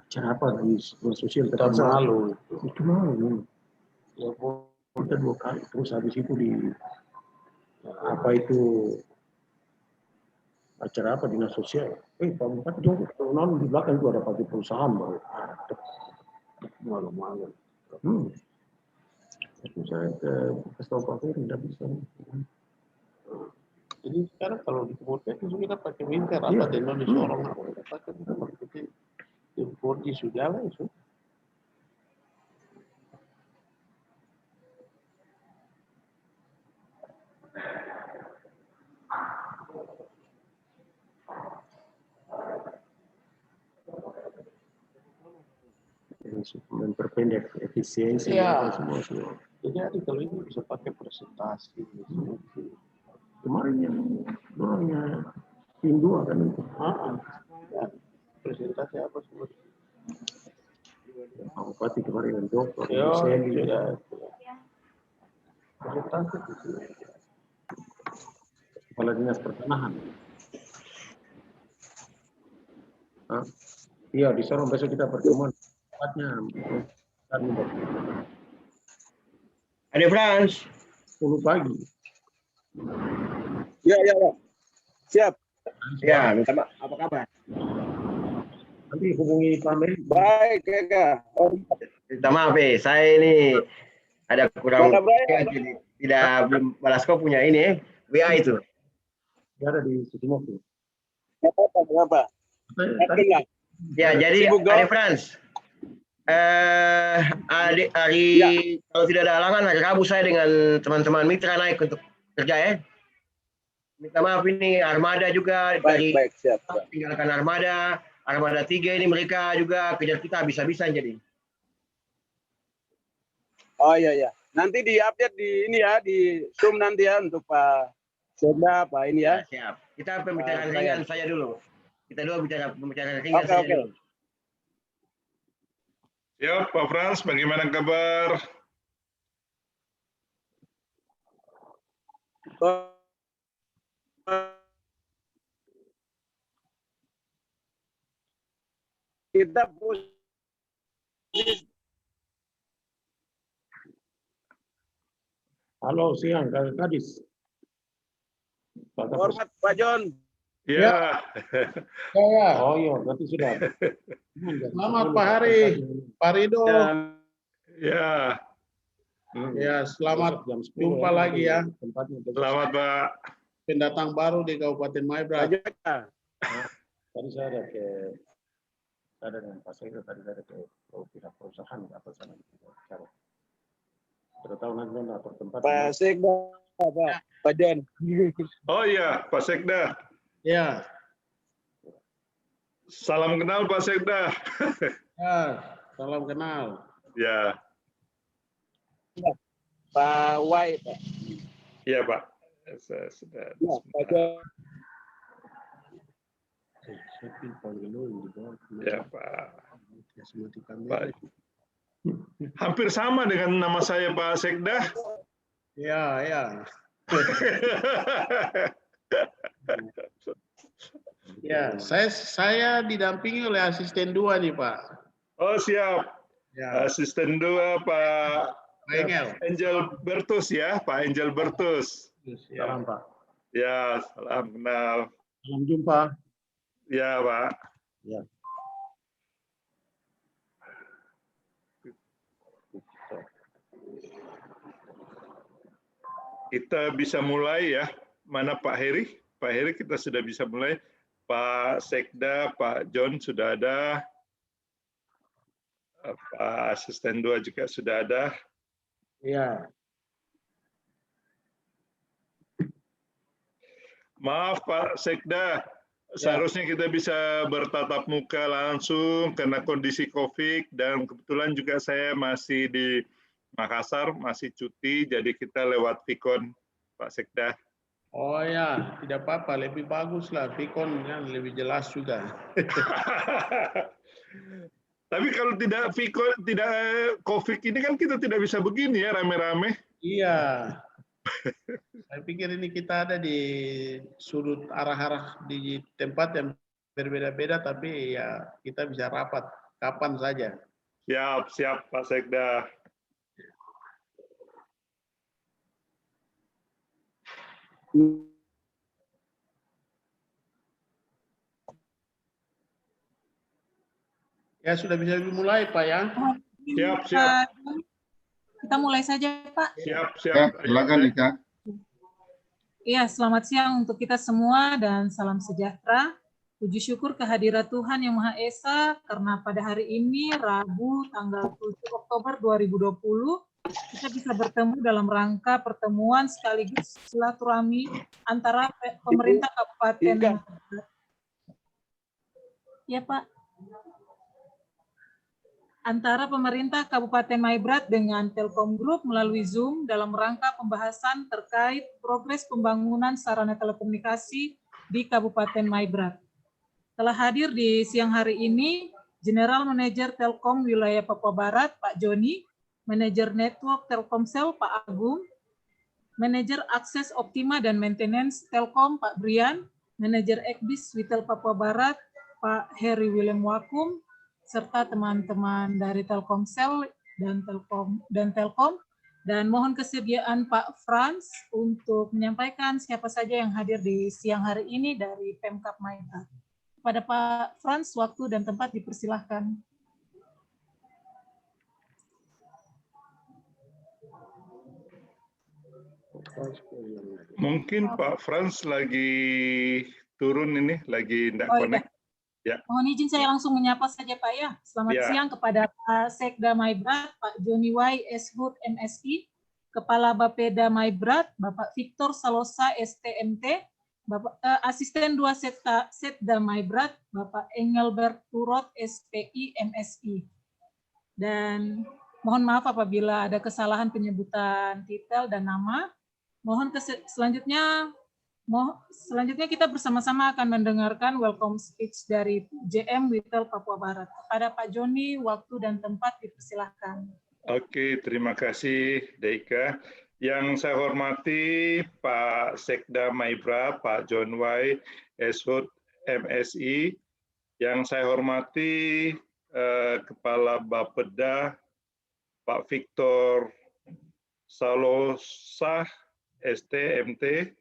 Cara apa di sosial Kita malu itu malu. ya, Kita 2 kali terus habis itu di apa itu acara apa dinas sosial. Pak Bupati dong, di belakang itu ada pagi perusahaan baru. Malu-malu. Itu saya ke Kastel Papua tidak bisa. Jadi sekarang kalau di Kemudian itu kita pakai winter apa di Indonesia orang apa kita pakai itu di 4G sudah lah itu. Memperpendek efisiensi semua. Jadi kalau ini bisa pakai presentasi. Kemarin yang tim 2 kan itu. Ya, presentasi apa semua? Pak Bupati kemarin yang dokter. Sudah. Presentasi itu. Kepala Dinas Pertanahan. Iya, di Sorong besok kita pertemuan. Ada Frans. 10 pagi. Ya. Siap. Ya, minta maaf. Apa kabar? Nanti hubungi Pak Meli. Baik, Kak. Minta maaf, saya ini ada kurang jadi belum balas kau punya ini WA itu. Dia ada di Sutimoku. Kenapa? Ya, jadi ada Frans. Hari kalau tidak ada halangan hari Rabu saya dengan teman-teman mitra naik untuk kerja ya. Minta maaf ini armada juga dari siap. Tinggalkan armada 3 ini mereka juga kejar kita habis-habisan jadi. Oh iya. Nanti di-update di ini ya di Zoom nanti ya untuk Pak Sekda Pak ini ya. Siap. Kita pembicaraan ringan saya dulu. Kita dulu bicara pembicaraan ringan saya dulu. Ya, Pak Frans, bagaimana kabar? Kita Halo, siang, Kak Kadis. Hormat Pak John. Ya. Oh iya, berarti sudah. Selamat Pak Hari, Pak Rido. Ya. Ya, selamat jumpa lagi ya. Selamat Pak. Pendatang baru di Kabupaten Maibra. Tadi saya ada dengan Pak Sekda, tadi ada ke pihak perusahaan apa sana bicara. Sudah tahu nanti atau tempat. Pak Sekda, Pak John. Oh iya, Pak Sekda. Ya. Salam kenal Pak Sekda. Ya, salam kenal. Ya. Pak Wai, Pak. Iya Pak. Saya sudah. Ya, Pak John. Ya Pak. Hampir sama dengan nama saya Pak Sekda. Ya. Ya, saya didampingi oleh asisten 2 nih Pak. Oh siap. Ya. Asisten 2 Pak Angel Bertus ya, Pak Angel Bertus. Salam Pak. Ya, salam kenal. Salam jumpa. Ya Pak. Ya. Kita bisa mulai ya. Mana Pak Heri? Pak Heri kita sudah bisa mulai. Pak Sekda, Pak John sudah ada. Pak Asisten 2 juga sudah ada. Iya. Maaf Pak Sekda, seharusnya kita bisa bertatap muka langsung karena kondisi COVID dan kebetulan juga saya masih di Makassar, masih cuti, jadi kita lewat Vicon, Pak Sekda. Oh ya, tidak apa-apa, lebih bagus lah, Vicon kan lebih jelas juga. Tapi kalau tidak Vicon, tidak COVID ini kan kita tidak bisa begini ya, rame-rame. Iya. Saya pikir ini kita ada di sudut arah-arah di tempat yang berbeda-beda, tapi ya kita bisa rapat. kapan saja. Siap, siap Pak Sekda. Ya sudah bisa dimulai Pak ya. Siap, siap. Kita mulai saja Pak. Siap, siap. Ya, silakan Ika. Iya, selamat siang untuk kita semua dan salam sejahtera. Puji syukur kehadirat Tuhan Yang Maha Esa karena pada hari ini Rabu tanggal 7 Oktober 2020 kita bisa bertemu dalam rangka pertemuan sekaligus silaturahmi antara pemerintah Kabupaten. Ya Pak. Antara pemerintah Kabupaten Maibrat dengan Telkom Group melalui Zoom dalam rangka pembahasan terkait progres pembangunan sarana telekomunikasi di Kabupaten Maibrat. Telah hadir di siang hari ini General Manager Telkom Wilayah Papua Barat Pak Joni, Manajer Network Telkomsel Pak Agung, Manajer Akses Optima dan Maintenance Telkom Pak Brian, Manajer Ekbis Witel Papua Barat Pak Heri Willem Wakum, serta teman-teman dari Telkomsel dan Telkom, dan mohon kesediaan Pak Frans untuk menyampaikan siapa saja yang hadir di siang hari ini dari Pemkab Maibrat. Kepada Pak Frans, waktu dan tempat dipersilahkan. Mungkin Pak Frans lagi turun ini, lagi tidak connect. Ya. Mohon izin saya langsung menyapa saja Pak ya. Selamat siang kepada Pak Sekda Maibrat, Pak Joni Y. Eshut MSI, Kepala Bapeda Maibrat, Bapak Victor Salosa STMT, Bapak Asisten 2 Setda Maibrat, Bapak Engelbert Turot SPI MSI. Dan mohon maaf apabila ada kesalahan penyebutan titel dan nama. Mohon selanjutnya kita bersama-sama akan mendengarkan welcome speech dari JM Witel Papua Barat. Kepada Pak Joni, waktu dan tempat dipersilahkan. Oke, terima kasih Deika. Yang saya hormati Pak Sekda Maibrat, Pak John Y. Eshut MSI. Yang saya hormati Kepala Bapeda Pak Victor Salosa STMT.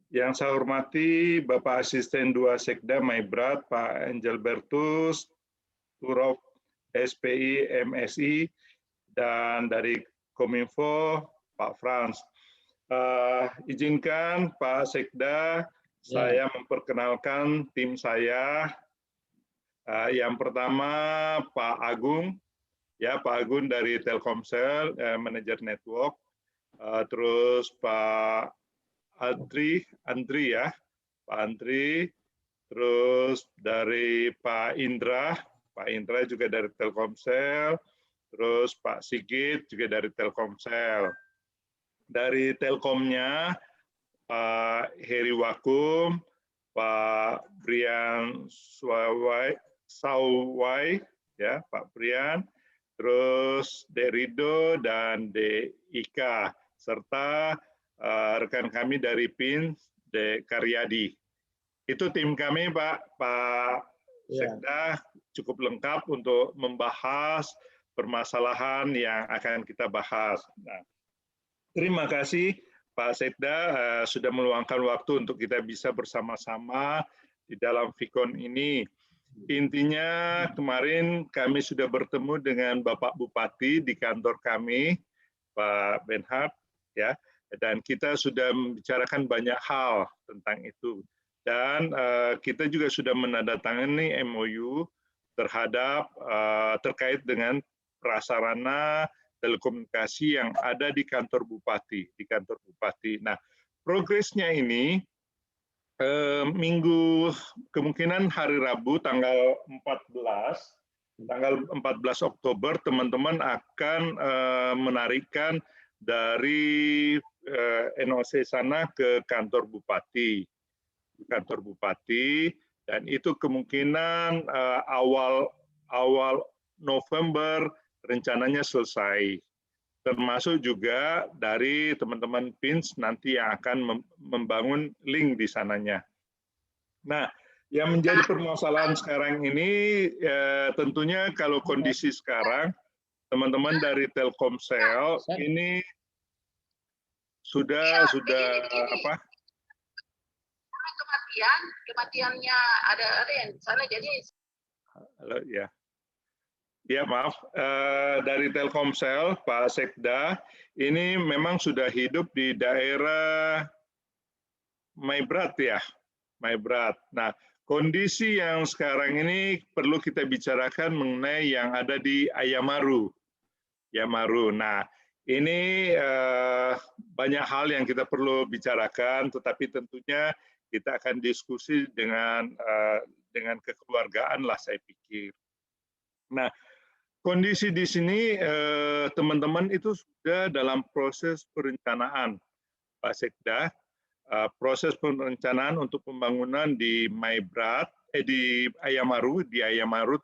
Yang saya hormati Bapak Asisten 2 Sekda Maibrat, Pak Engelbertus Turov SPI MSI, dan dari Kominfo Pak Frans. Izinkan Pak Sekda, saya memperkenalkan tim saya. Yang pertama Pak Agung, ya Pak Agung dari Telkomsel, Manajer Network. Terus Pak Andri ya, Pak Andri. Terus dari Pak Indra juga dari Telkomsel. Terus Pak Sigit juga dari Telkomsel. Dari Telkomnya Pak Heri Wakum, Pak Brian Sawai, ya Pak Brian, terus Derido dan Ika, serta rekan kami dari PIN, De Karyadi. Itu tim kami Pak Sekda, cukup lengkap untuk membahas permasalahan yang akan kita bahas. Nah, terima kasih Pak Sekda sudah meluangkan waktu untuk kita bisa bersama-sama di dalam Vicon ini. Intinya kemarin kami sudah bertemu dengan Bapak Bupati di kantor kami, Pak Benhard, ya, dan kita sudah membicarakan banyak hal tentang itu. Dan kita juga sudah menandatangani MOU terhadap terkait dengan prasarana telekomunikasi yang ada di kantor bupati, Nah, progresnya ini kemungkinan hari Rabu tanggal 14 Oktober teman-teman akan menarikan dari NOC sana ke kantor bupati, dan itu kemungkinan awal November rencananya selesai. Termasuk juga dari teman-teman PINS nanti yang akan membangun link di sananya. Nah, Yang menjadi permasalahan sekarang ini tentunya kalau kondisi sekarang teman-teman dari Telkomsel ini sudah apa? Kematiannya ada yang sana jadi. Halo, ya. Ya maaf, dari Telkomsel Pak Sekda ini memang sudah hidup di daerah Maibrat ya, Maibrat. Nah, kondisi yang sekarang ini perlu kita bicarakan mengenai yang ada di Ayamaru. Yamaru. Nah, ini banyak hal yang kita perlu bicarakan, tetapi tentunya kita akan diskusi dengan kekeluargaan lah saya pikir. Nah, kondisi di sini teman-teman itu sudah dalam proses perencanaan, Pak Sekda. Proses perencanaan untuk pembangunan di Maibrat, di Ayamaru,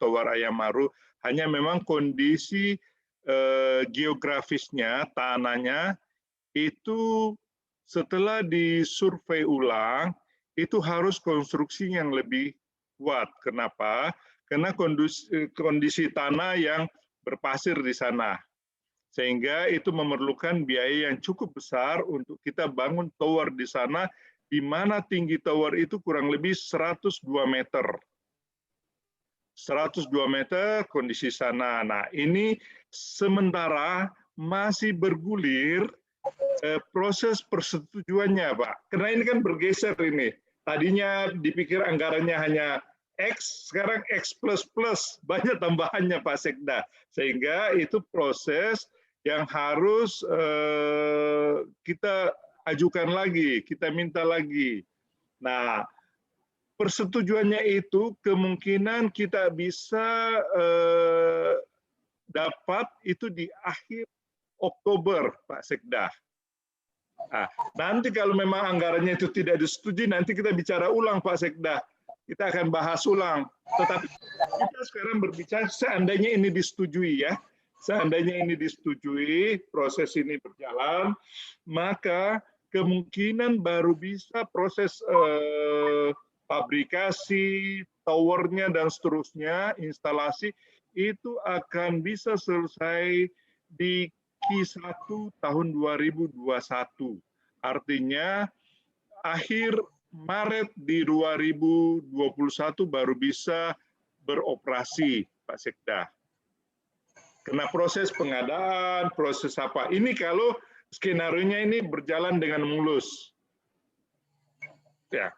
Tower Ayamaru, hanya memang kondisi geografisnya, tanahnya, itu setelah disurvei ulang, itu harus konstruksi yang lebih kuat. Kenapa? Karena kondisi tanah yang berpasir di sana. Sehingga itu memerlukan biaya yang cukup besar untuk kita bangun tower di sana, di mana tinggi tower itu kurang lebih 102 meter. 102 meter kondisi sana. Nah, ini sementara masih bergulir proses persetujuannya, Pak. Karena ini kan bergeser ini. Tadinya dipikir anggarannya hanya X, sekarang X++, banyak tambahannya Pak Sekda. Sehingga itu proses yang harus kita ajukan lagi, kita minta lagi. Nah, persetujuannya itu kemungkinan kita bisa dapat itu di akhir Oktober, Pak Sekda. Nah, nanti kalau memang anggarannya itu tidak disetujui, nanti kita bicara ulang, Pak Sekda. Kita akan bahas ulang. Tetapi kita sekarang berbicara seandainya ini disetujui ya. Seandainya ini disetujui, proses ini berjalan, maka kemungkinan baru bisa proses fabrikasi, towernya, dan seterusnya, instalasi, itu akan bisa selesai di Q1 tahun 2021. Artinya, akhir Maret di 2021 baru bisa beroperasi, Pak Sekda. Karena proses pengadaan, proses apa, ini kalau skenario-nya ini berjalan dengan mulus. Ya.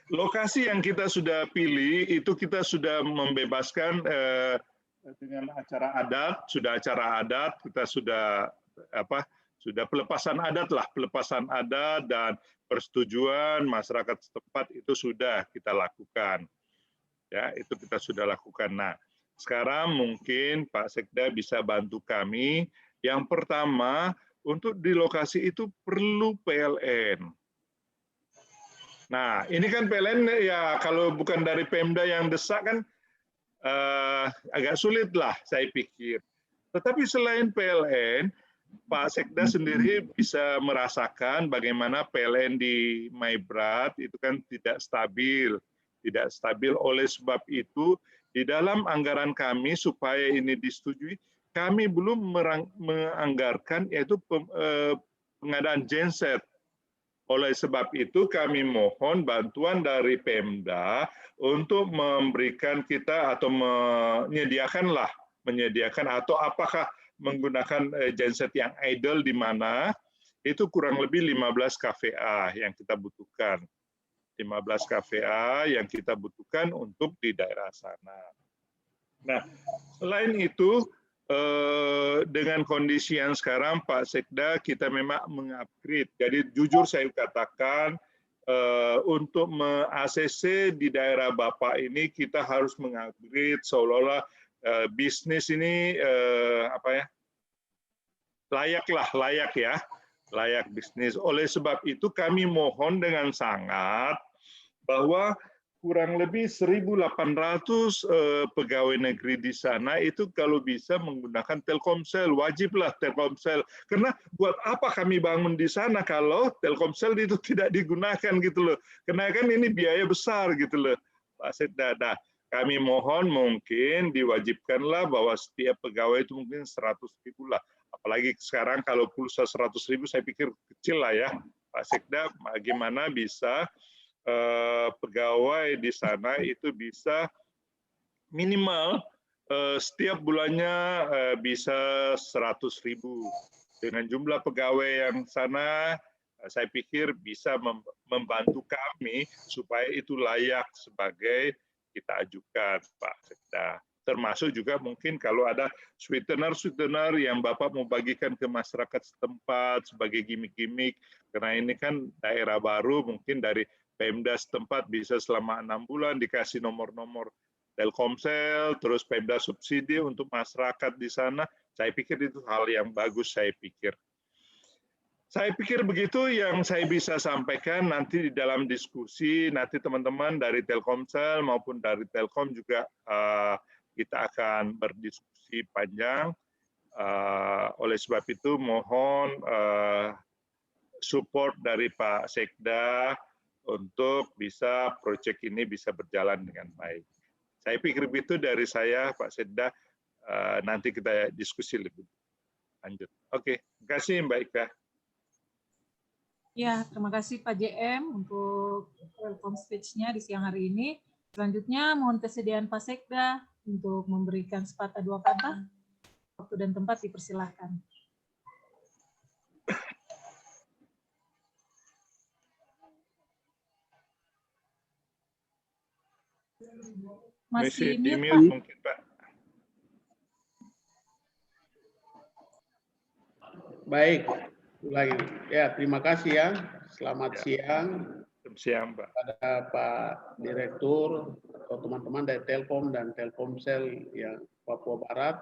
Lokasi yang kita sudah pilih itu kita sudah membebaskan dengan acara adat, kita sudah pelepasan adat lah, pelepasan adat dan persetujuan masyarakat setempat itu sudah kita lakukan. Ya, itu kita sudah lakukan. Nah, sekarang mungkin Pak Sekda bisa bantu kami. Yang pertama, untuk di lokasi itu perlu PLN. Nah, ini kan PLN ya kalau bukan dari Pemda yang desak kan agak sulit lah saya pikir. Tetapi selain PLN, Pak Sekda sendiri bisa merasakan bagaimana PLN di Maibrat itu kan tidak stabil. Tidak stabil, oleh sebab itu di dalam anggaran kami supaya ini disetujui, kami belum menganggarkan yaitu pengadaan genset. Oleh sebab itu kami mohon bantuan dari Pemda untuk memberikan kita atau menyediakan atau apakah menggunakan genset yang idle di mana itu kurang lebih 15 kVA yang kita butuhkan. 15 kVA yang kita butuhkan untuk di daerah sana. Nah, selain itu, dengan kondisi yang sekarang, Pak Sekda, kita memang mengupgrade. Jadi jujur saya katakan, untuk me-ACC di daerah Bapak ini, kita harus mengupgrade seolah-olah bisnis ini layak bisnis. Oleh sebab itu kami mohon dengan sangat bahwa kurang lebih 1.800 pegawai negeri di sana itu kalau bisa menggunakan Telkomsel, wajiblah Telkomsel. Karena buat apa kami bangun di sana kalau Telkomsel itu tidak digunakan gitu loh. Karena kan ini biaya besar gitu loh, Pak Sekda. Nah, kami mohon mungkin diwajibkanlah bahwa setiap pegawai itu mungkin 100.000 lah. Apalagi sekarang kalau pulsa 100.000 saya pikir kecil lah ya, Pak Sekda. Bagaimana bisa pegawai di sana itu bisa minimal setiap bulannya bisa 100.000. Dengan jumlah pegawai yang sana, saya pikir bisa membantu kami supaya itu layak sebagai kita ajukan, Pak Sekda. Termasuk juga mungkin kalau ada sweetener yang Bapak mau bagikan ke masyarakat setempat sebagai gimmick-gimmick, karena ini kan daerah baru, mungkin dari Pemda setempat bisa selama 6 bulan dikasih nomor-nomor Telkomsel, terus Pemda subsidi untuk masyarakat di sana. Saya pikir itu hal yang bagus, saya pikir. Saya pikir begitu yang saya bisa sampaikan nanti di dalam diskusi, nanti teman-teman dari Telkomsel maupun dari Telkom juga kita akan berdiskusi panjang. Oleh sebab itu mohon support dari Pak Sekda untuk bisa proyek ini bisa berjalan dengan baik. Saya pikir begitu dari saya, Pak Sekda. Nanti kita diskusi lebih lanjut. Oke, terima kasih Mbak Ika. Ya, terima kasih Pak JM untuk welcome speech-nya di siang hari ini. Selanjutnya mohon kesediaan Pak Sekda untuk memberikan sepatah dua kata. Waktu dan tempat dipersilahkan. Masih mute, Pak. Mungkin, Pak. Baik, ulangi. Ya, terima kasih ya. Selamat siang. Selamat siang, Pak. Pada Pak Direktur atau teman-teman dari Telkom dan Telkomsel yang Papua Barat.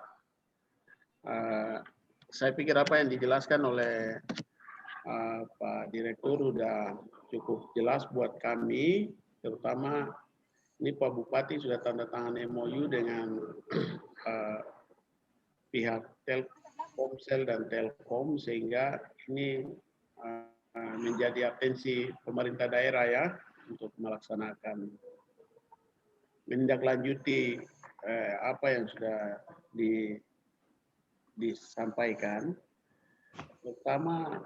Saya pikir apa yang dijelaskan oleh Pak Direktur sudah cukup jelas buat kami, terutama ini Pak Bupati sudah tanda tangan MOU dengan pihak Telkomsel dan Telkom, sehingga ini menjadi atensi pemerintah daerah ya untuk melaksanakan menindaklanjuti apa yang sudah disampaikan. Terutama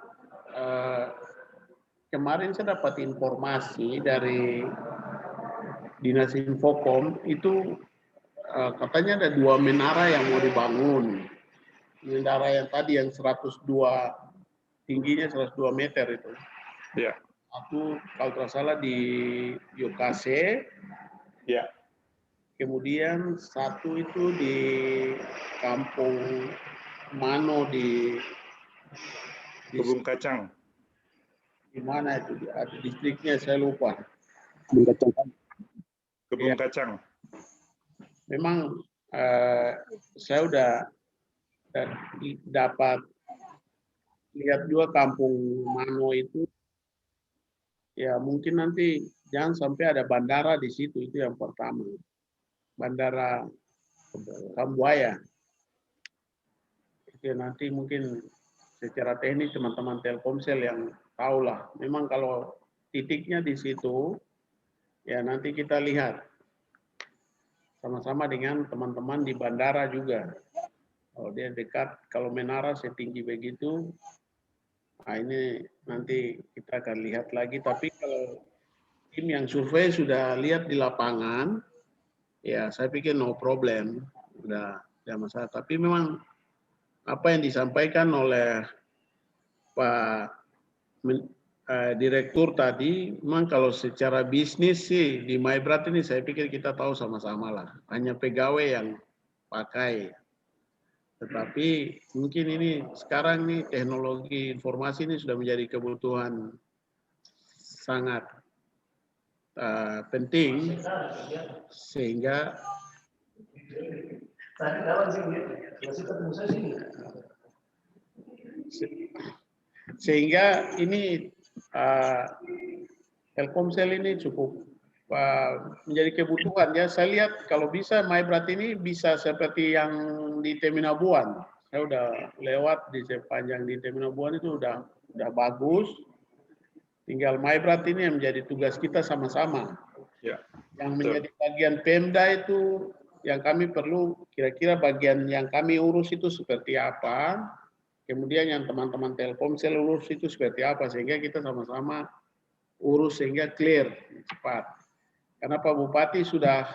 kemarin saya dapat informasi dari Dinas Infokom itu katanya ada 2 menara yang mau dibangun. Menara yang tadi yang 102 tingginya 102 meter itu. Ya. Satu kalau tidak salah di Yokase. Ya. Kemudian satu itu di Kampung Mano di Kebun Kacang. Di mana itu? Ada distriknya saya lupa. Kebun Kacang. Memang saya udah dapat lihat juga Kampung Mano itu. Ya mungkin nanti jangan sampai ada bandara di situ, itu yang pertama. Bandara Kambuaya. Itu nanti mungkin secara teknis teman-teman Telkomsel yang tahu lah. Memang kalau titiknya di situ, ya nanti kita lihat sama-sama dengan teman-teman di bandara juga. Kalau dia dekat, kalau menara setinggi begitu, nah ini nanti kita akan lihat lagi. Tapi kalau tim yang survei sudah lihat di lapangan, ya saya pikir no problem, udah masalah. Tapi memang apa yang disampaikan oleh Pak Direktur tadi, memang kalau secara bisnis sih di MyBrat ini saya pikir kita tahu sama-sama lah. Hanya pegawai yang pakai. Tetapi mungkin ini sekarang nih teknologi informasi ini sudah menjadi kebutuhan sangat penting sehingga ini Telkomsel ini cukup menjadi kebutuhan ya. Saya lihat kalau bisa MyBrat ini bisa seperti yang di Teminabuan. Saya udah lewat di sepanjang di Teminabuan itu udah bagus. Tinggal MyBrat ini yang menjadi tugas kita sama-sama. Ya. Yang menjadi bagian Pemda itu yang kami perlu kira-kira bagian yang kami urus itu seperti apa. Kemudian yang teman-teman Telkomsel urus itu seperti apa sehingga kita sama-sama urus sehingga clear cepat. Karena Pak Bupati sudah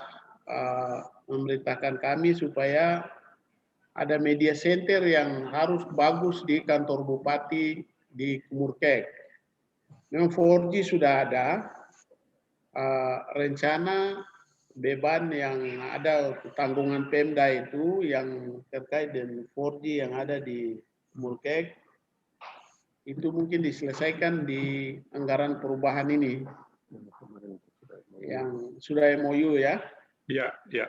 memerintahkan kami supaya ada media center yang harus bagus di kantor Bupati di Kumurkek. Memang 4G sudah ada, rencana beban yang ada tanggungan Pemda itu yang terkait dengan 4G yang ada di Kumurkek, itu mungkin diselesaikan di anggaran perubahan ini yang sudah MOU ya. Ya, ya.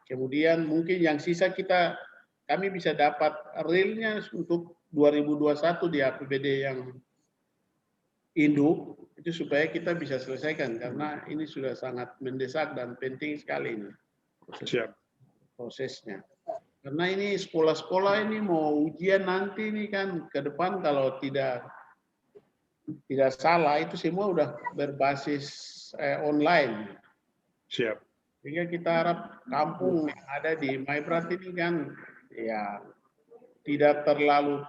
Kemudian mungkin yang sisa kami bisa dapat realnya untuk 2021 di APBD yang induk itu supaya kita bisa selesaikan karena ini sudah sangat mendesak dan penting sekali ini prosesnya. Karena ini sekolah-sekolah ini mau ujian nanti ini kan ke depan kalau tidak salah itu semua udah berbasis online. Siap. Sehingga kita harap kampung yang ada di MyBrat ini kan ya tidak terlalu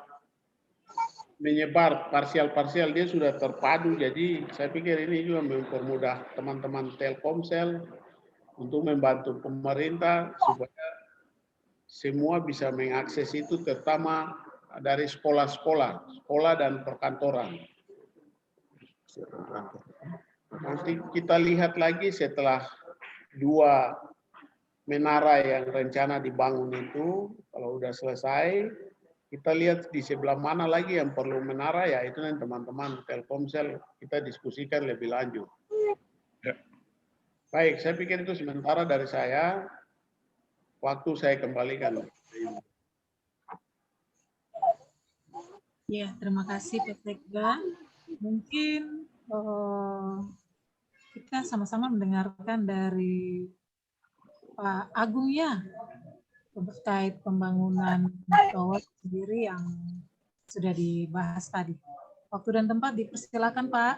menyebar parsial-parsial, dia sudah terpadu. Jadi saya pikir ini juga mempermudah teman-teman Telkomsel untuk membantu pemerintah supaya semua bisa mengakses itu, terutama dari sekolah-sekolah, sekolah dan perkantoran. Nanti kita lihat lagi setelah 2 menara yang rencana dibangun itu, kalau udah selesai, kita lihat di sebelah mana lagi yang perlu menara, ya itu nanti teman-teman Telkomsel kita diskusikan lebih lanjut. Baik, saya pikir itu sementara dari saya. Waktu saya kembalikan. Ya, terima kasih Pak Sekda. Mungkin kita sama-sama mendengarkan dari Pak Agung ya, terkait pembangunan tower sendiri yang sudah dibahas tadi. Waktu dan tempat dipersilakan Pak.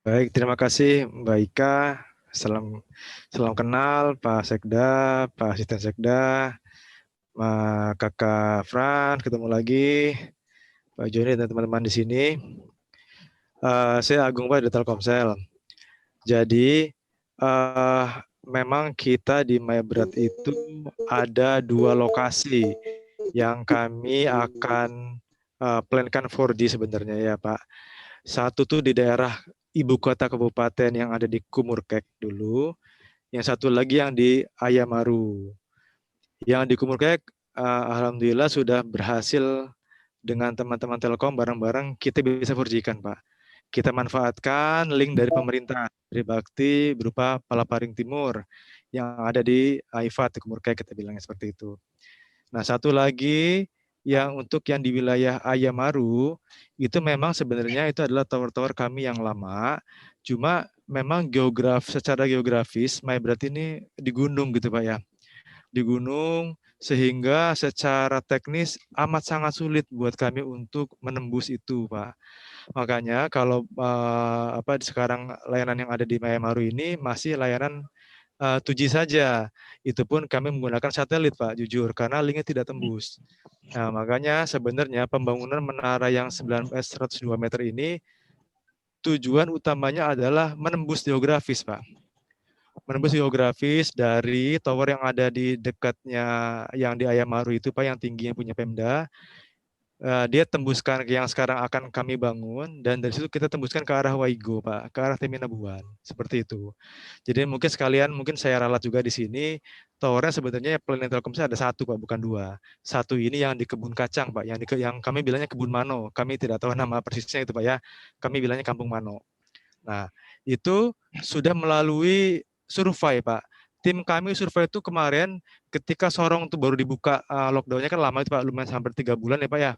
Baik, terima kasih Mbak Ika. Salam kenal Pak Sekda, Pak Asisten Sekda, Kakak Fran, ketemu lagi, Pak Joni dan teman-teman di sini. Saya Agung Pak dari Telkomsel. Jadi memang kita di MyBrat itu ada 2 lokasi yang kami akan plankan 4G sebenarnya ya Pak. Satu tuh di daerah ibu kota kabupaten yang ada di Kumurkek dulu, yang satu lagi yang di Ayamaru. Yang di Kumurkek, alhamdulillah sudah berhasil dengan teman-teman Telkom bareng-bareng kita bisa 4G-kan Pak. Kita manfaatkan link dari pemerintah, dari Bakti berupa Palaparing Timur yang ada di AIFAT, di Kumurkek kita bilangnya seperti itu. Nah satu lagi yang untuk yang di wilayah Ayamaru itu memang sebenarnya itu adalah tower-tower kami yang lama, cuma memang secara geografis MyBrat ini di gunung gitu Pak ya, di gunung sehingga secara teknis amat sangat sulit buat kami untuk menembus itu Pak. Makanya kalau sekarang layanan yang ada di Ayamaru ini masih layanan 2G saja. Itu pun kami menggunakan satelit Pak, jujur, karena linknya tidak tembus. Nah, makanya sebenarnya pembangunan menara yang 102 meter ini tujuan utamanya adalah menembus geografis Pak. Menembus geografis dari tower yang ada di dekatnya yang di Ayamaru itu Pak, yang tingginya punya Pemda. Dia tembuskan yang sekarang akan kami bangun, dan dari situ kita tembuskan ke arah Waigo Pak, ke arah Teminabuan, seperti itu. Jadi mungkin sekalian saya ralat juga di sini, towernya sebenarnya Planet Telkomsel ada 1 Pak, bukan 2. 1 ini yang di Kebun Kacang Pak, yang kami bilangnya Kebun Mano, kami tidak tahu nama persisnya itu Pak ya, kami bilangnya Kampung Mano. Nah itu sudah melalui survei Pak. Tim kami survei itu kemarin ketika Sorong itu baru dibuka lockdownnya kan lama itu Pak, lumayan hampir 3 bulan ya Pak ya.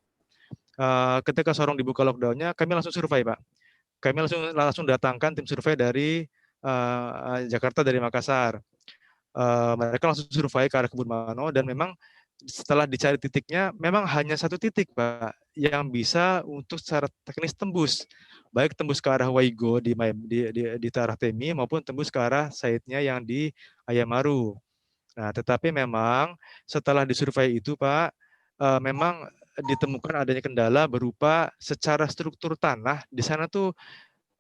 Ketika Sorong dibuka lockdownnya, kami langsung survei Pak. kami langsung datangkan tim survei dari Jakarta, dari Makassar. Mereka langsung survei ke arah Kebun Mano, dan memang setelah dicari titiknya, memang hanya satu titik, Pak, yang bisa untuk secara teknis tembus, baik tembus ke arah Waigo di Tarah Temi maupun tembus ke arah site-nya yang di Ayamaru. Nah, tetapi memang setelah disurvei itu, Pak, memang ditemukan adanya kendala berupa secara struktur tanah di sana tuh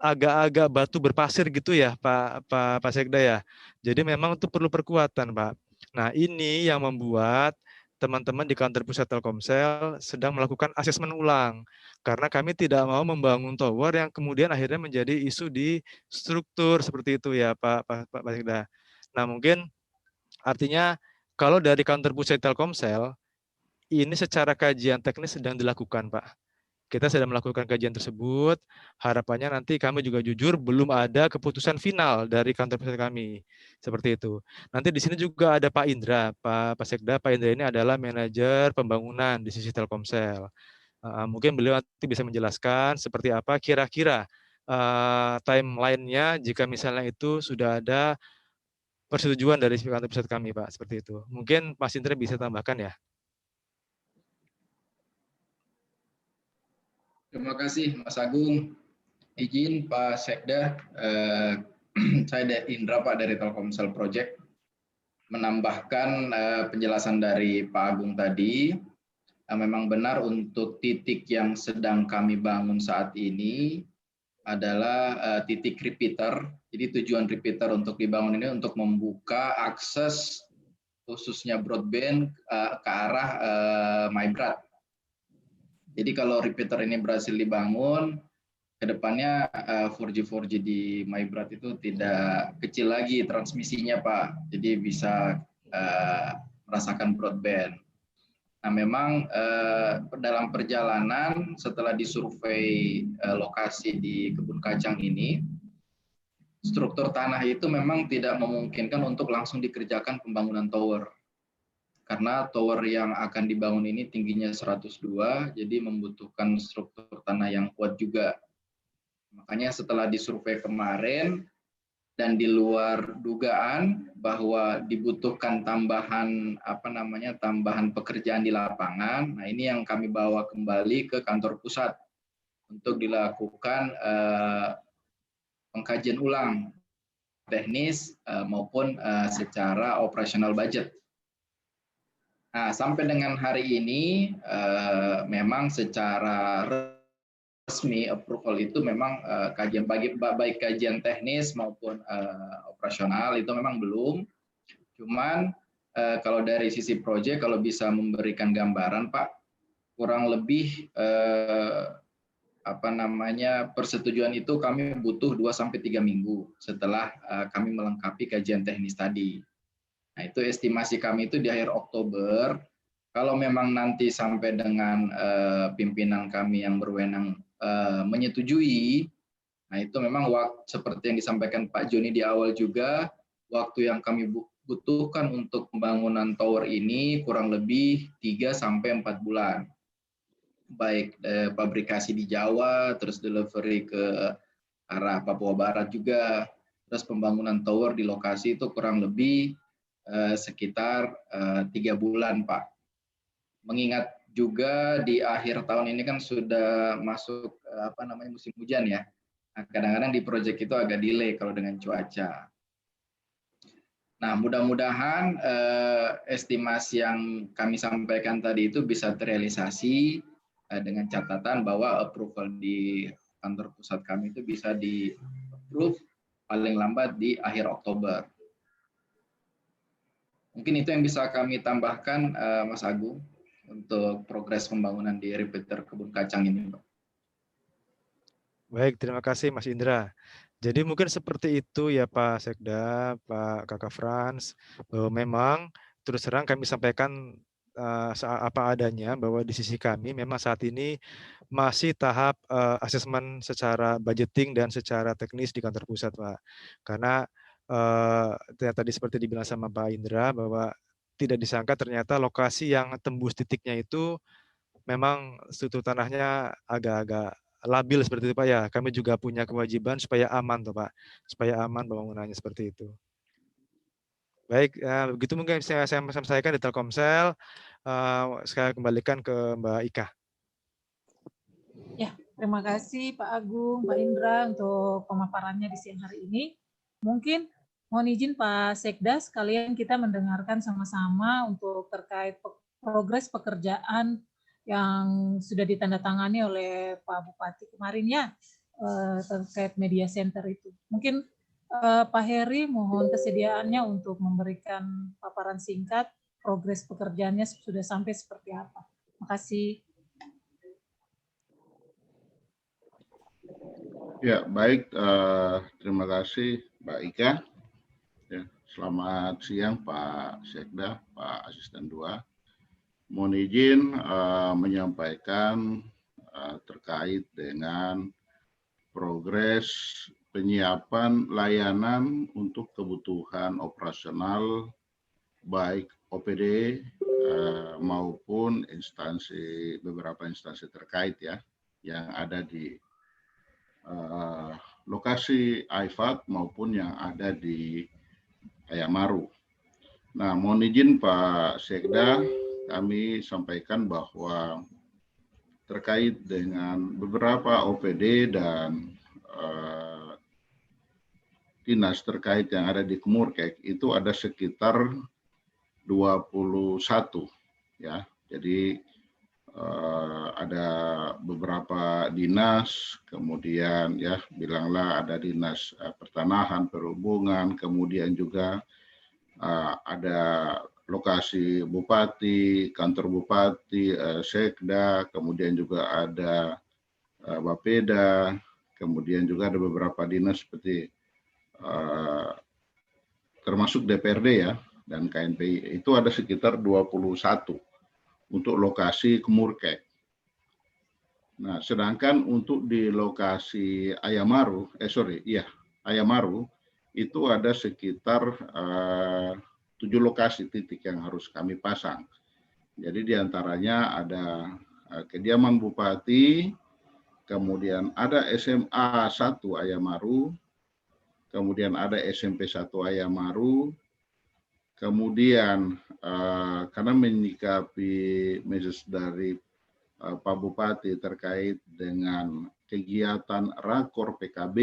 agak-agak batu berpasir gitu ya, Pak Sekda ya. Jadi memang itu perlu perkuatan, Pak. Nah, ini yang membuat teman-teman di kantor pusat Telkomsel sedang melakukan asesmen ulang, karena kami tidak mau membangun tower yang kemudian akhirnya menjadi isu di struktur seperti itu ya, Pak Sekda. Nah, mungkin artinya kalau dari kantor pusat Telkomsel, ini secara kajian teknis sedang dilakukan, Pak. Kita sedang melakukan kajian tersebut. Harapannya nanti kami juga jujur belum ada keputusan final dari kantor pusat kami. Seperti itu. Nanti di sini juga ada Pak Indra, Pak Sekda. Pak Indra ini adalah manajer pembangunan di sisi Telkomsel. Mungkin beliau nanti bisa menjelaskan seperti apa kira-kira timeline-nya jika misalnya itu sudah ada persetujuan dari kantor pusat kami, Pak. Seperti itu. Mungkin Mas Indra bisa tambahkan ya. Terima kasih Mas Agung. Izin Pak Sekda, saya Indra Pak dari Telkomsel Project, menambahkan penjelasan dari Pak Agung tadi. Memang benar untuk titik yang sedang kami bangun saat ini adalah titik repeater. Jadi tujuan repeater untuk dibangun ini untuk membuka akses khususnya broadband ke arah MyBrad. Jadi kalau repeater ini berhasil dibangun, kedepannya 4G di MyBrad itu tidak kecil lagi transmisinya, Pak. Jadi bisa merasakan broadband. Nah, memang dalam perjalanan setelah disurvei lokasi di Kebun Kacang ini, struktur tanah itu memang tidak memungkinkan untuk langsung dikerjakan pembangunan tower. Karena tower yang akan dibangun ini tingginya 102, jadi membutuhkan struktur tanah yang kuat juga. Makanya setelah disurvei kemarin dan di luar dugaan bahwa dibutuhkan tambahan tambahan pekerjaan di lapangan. Nah, ini yang kami bawa kembali ke kantor pusat untuk dilakukan pengkajian ulang teknis maupun secara operasional budget. Nah, sampai dengan hari ini memang secara resmi approval itu memang kajian baik kajian teknis maupun operasional itu memang belum. Cuman kalau dari sisi proyek kalau bisa memberikan gambaran, Pak, kurang lebih persetujuan itu kami butuh 2-3 minggu setelah kami melengkapi kajian teknis tadi. Nah, itu estimasi kami itu di akhir Oktober. Kalau memang nanti sampai dengan pimpinan kami yang berwenang menyetujui, nah itu memang seperti yang disampaikan Pak Joni di awal juga, waktu yang kami butuhkan untuk pembangunan tower ini kurang lebih 3-4 bulan. Baik pabrikasi di Jawa, terus delivery ke arah Papua Barat juga, terus pembangunan tower di lokasi itu kurang lebih sekitar 3 bulan, Pak. Mengingat juga di akhir tahun ini kan sudah masuk musim hujan ya. Nah, kadang-kadang di proyek itu agak delay kalau dengan cuaca. Nah, mudah-mudahan estimasi yang kami sampaikan tadi itu bisa terrealisasi dengan catatan bahwa approval di kantor pusat kami itu bisa di-approve paling lambat di akhir Oktober. Mungkin itu yang bisa kami tambahkan, Mas Agung, untuk progres pembangunan di repeater Kebun Kacang ini, Pak. Baik, terima kasih Mas Indra. Jadi mungkin seperti itu ya Pak Sekda, Pak Kakak Frans, bahwa memang terus terang kami sampaikan apa adanya bahwa di sisi kami memang saat ini masih tahap asesmen secara budgeting dan secara teknis di kantor pusat, Pak. Karena tadi seperti dibilang sama Pak Indra bahwa tidak disangka ternyata lokasi yang tembus titiknya itu memang struktur tanahnya agak-agak labil seperti itu Pak ya. Kami juga punya kewajiban supaya aman tuh Pak, supaya aman pembangunannya seperti itu. Baik, begitu mungkin saya sampaikan di Telkomsel. Saya kembalikan ke Mbak Ika. Ya, terima kasih Pak Agung, Pak Indra untuk pemaparannya di siang hari ini. Mungkin mohon izin Pak Sekda, sekalian kita mendengarkan sama-sama untuk terkait progres pekerjaan yang sudah ditandatangani oleh Pak Bupati kemarin ya, terkait media center itu. Mungkin Pak Heri mohon kesediaannya untuk memberikan paparan singkat progres pekerjaannya sudah sampai seperti apa. Terima kasih. Ya, baik. Terima kasih Mbak Ika. Ya, selamat siang Pak Sekda, Pak Asisten 2. Mohon izin menyampaikan terkait dengan progres penyiapan layanan untuk kebutuhan operasional baik OPD maupun beberapa instansi terkait ya yang ada di lokasi IFAD maupun yang ada di Ayamaru. Nah, mohon izin Pak Sekda, kami sampaikan bahwa terkait dengan beberapa OPD dan dinas terkait yang ada di Kemurkek itu ada sekitar 21 ya. Jadi ada beberapa dinas, kemudian ya bilanglah ada dinas pertanahan, perhubungan, kemudian juga ada lokasi bupati, kantor bupati, sekda, kemudian juga ada Bapeda, kemudian juga ada beberapa dinas seperti termasuk DPRD ya dan KNPI, itu ada sekitar 21 untuk lokasi Kemurkek. Nah, sedangkan untuk di lokasi Ayamaru, Ayamaru itu ada sekitar 7 lokasi titik yang harus kami pasang. Jadi diantaranya ada kediaman Bupati, kemudian ada SMA 1 Ayamaru, kemudian ada SMP 1 Ayamaru, kemudian karena menyikapi message dari Pak Bupati terkait dengan kegiatan rakor PKB,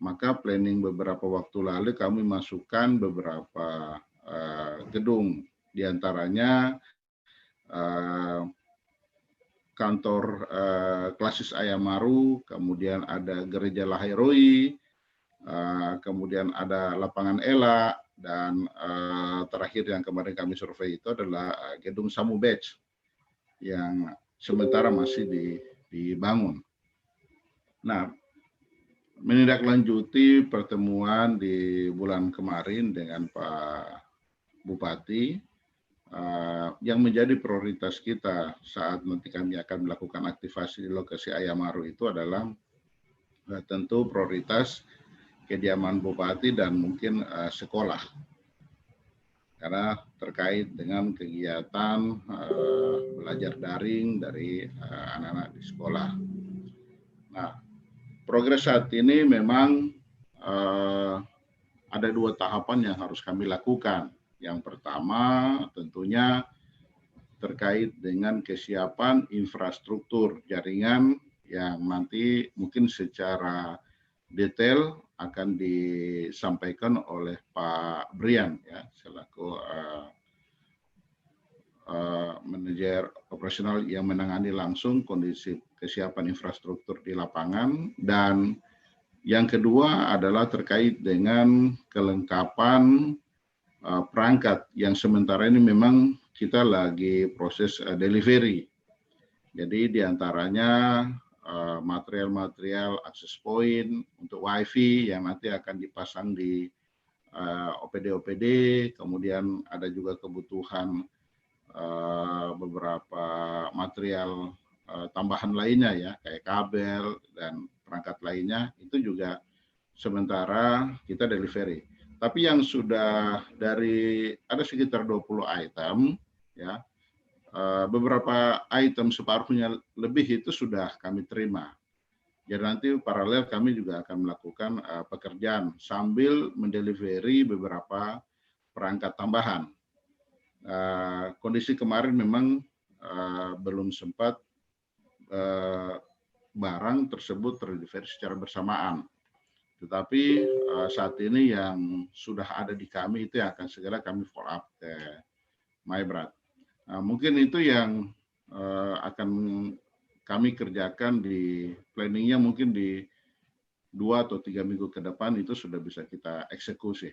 maka planning beberapa waktu lalu kami masukkan beberapa gedung, diantaranya kantor Klasis Ayamaru, kemudian ada Gereja Lahairoi, kemudian ada lapangan Ela, dan terakhir yang kemarin kami survei itu adalah gedung Samu Beach yang sementara masih dibangun. Nah, menindaklanjuti pertemuan di bulan kemarin dengan Pak Bupati, yang menjadi prioritas kita saat nanti kami akan melakukan aktivasi di lokasi Ayamaru itu adalah tentu prioritas kediaman Bupati dan mungkin sekolah, karena terkait dengan kegiatan belajar daring dari anak-anak di sekolah. Nah, progres saat ini memang ada 2 tahapan yang harus kami lakukan. Yang pertama tentunya terkait dengan kesiapan infrastruktur jaringan yang nanti mungkin secara detail akan disampaikan oleh Pak Brian ya selaku manajer operasional yang menangani langsung kondisi kesiapan infrastruktur di lapangan. Dan yang kedua adalah terkait dengan kelengkapan perangkat yang sementara ini memang kita lagi proses delivery. Jadi diantaranya material-material akses point untuk WiFi yang nanti akan dipasang di OPD-OPD, kemudian ada juga kebutuhan beberapa material tambahan lainnya ya, kayak kabel dan perangkat lainnya, itu juga sementara kita delivery. Tapi yang sudah ada sekitar 20 item ya, beberapa item separuhnya lebih itu sudah kami terima. Jadi nanti paralel kami juga akan melakukan pekerjaan sambil mendelivery beberapa perangkat tambahan. Kondisi kemarin memang belum sempat barang tersebut terdelivery secara bersamaan. Tetapi saat ini yang sudah ada di kami itu yang akan segera kami follow up ke Maibrat. Mungkin itu yang akan kami kerjakan di planningnya, mungkin di 2 atau 3 minggu ke depan itu sudah bisa kita eksekusi.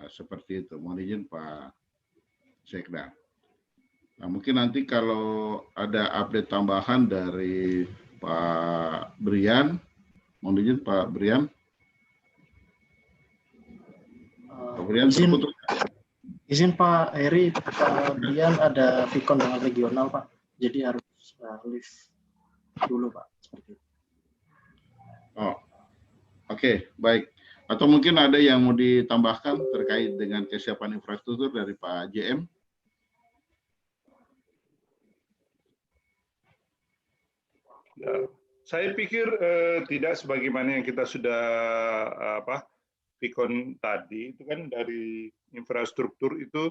Seperti itu. Mohon izin Pak Sekda. Nah, mungkin nanti kalau ada update tambahan dari Pak Brian, mohon izin Pak Brian. Pak Brian terputus. Izin Pak Heri, Pak Brian ada Vicon dengan regional Pak, jadi harus lift dulu Pak. Seperti itu. Oh, oke, baik. Atau mungkin ada yang mau ditambahkan terkait dengan kesiapan infrastruktur dari Pak JM? Ya, saya pikir tidak, sebagaimana yang kita sudah Vicon tadi, itu kan dari infrastruktur itu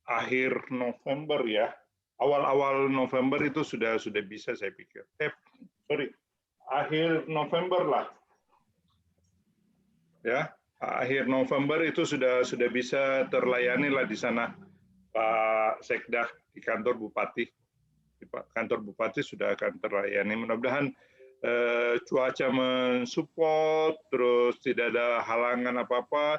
akhir November ya, awal-awal November itu sudah bisa saya pikir. Akhir November lah, ya, akhir November itu sudah bisa terlayani lah di sana Pak Sekda di kantor Bupati. Di kantor Bupati sudah akan terlayani. Mudah-mudahan cuaca mensupport, terus tidak ada halangan apa-apa,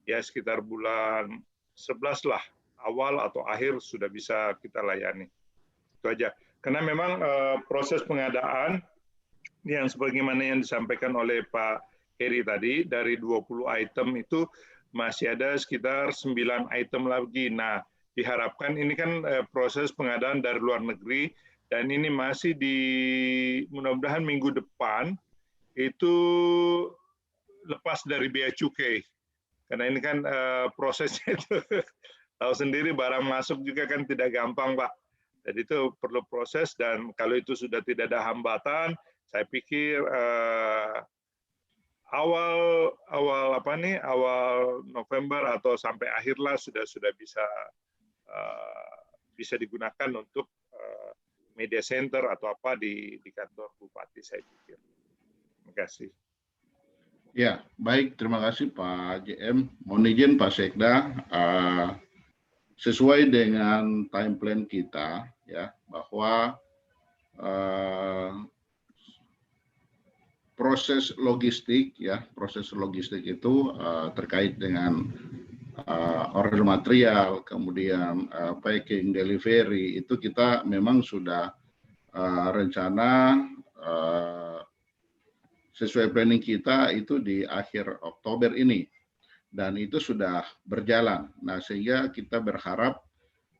ya sekitar bulan 11 lah, awal atau akhir sudah bisa kita layani. Itu aja. Karena memang proses pengadaan yang sebagaimana yang disampaikan oleh Pak Heri tadi, dari 20 item itu masih ada sekitar 9 item lagi. Nah, diharapkan ini kan proses pengadaan dari luar negeri, dan ini masih mudah-mudahan minggu depan itu lepas dari bea cukai. Karena ini kan prosesnya itu tahu sendiri, barang masuk juga kan tidak gampang Pak. Jadi itu perlu proses, dan kalau itu sudah tidak ada hambatan, saya pikir awal November atau sampai akhir lah sudah bisa digunakan untuk media center atau apa di kantor Bupati, saya pikir. Terima kasih. Ya, baik. Terima kasih Pak JM. Mohon izin Pak Sekda, sesuai dengan time plan kita, ya, bahwa proses logistik itu terkait dengan order material, kemudian packing, delivery, itu kita memang sudah rencana sesuai planning kita itu di akhir Oktober ini, dan itu sudah berjalan. Nah, sehingga kita berharap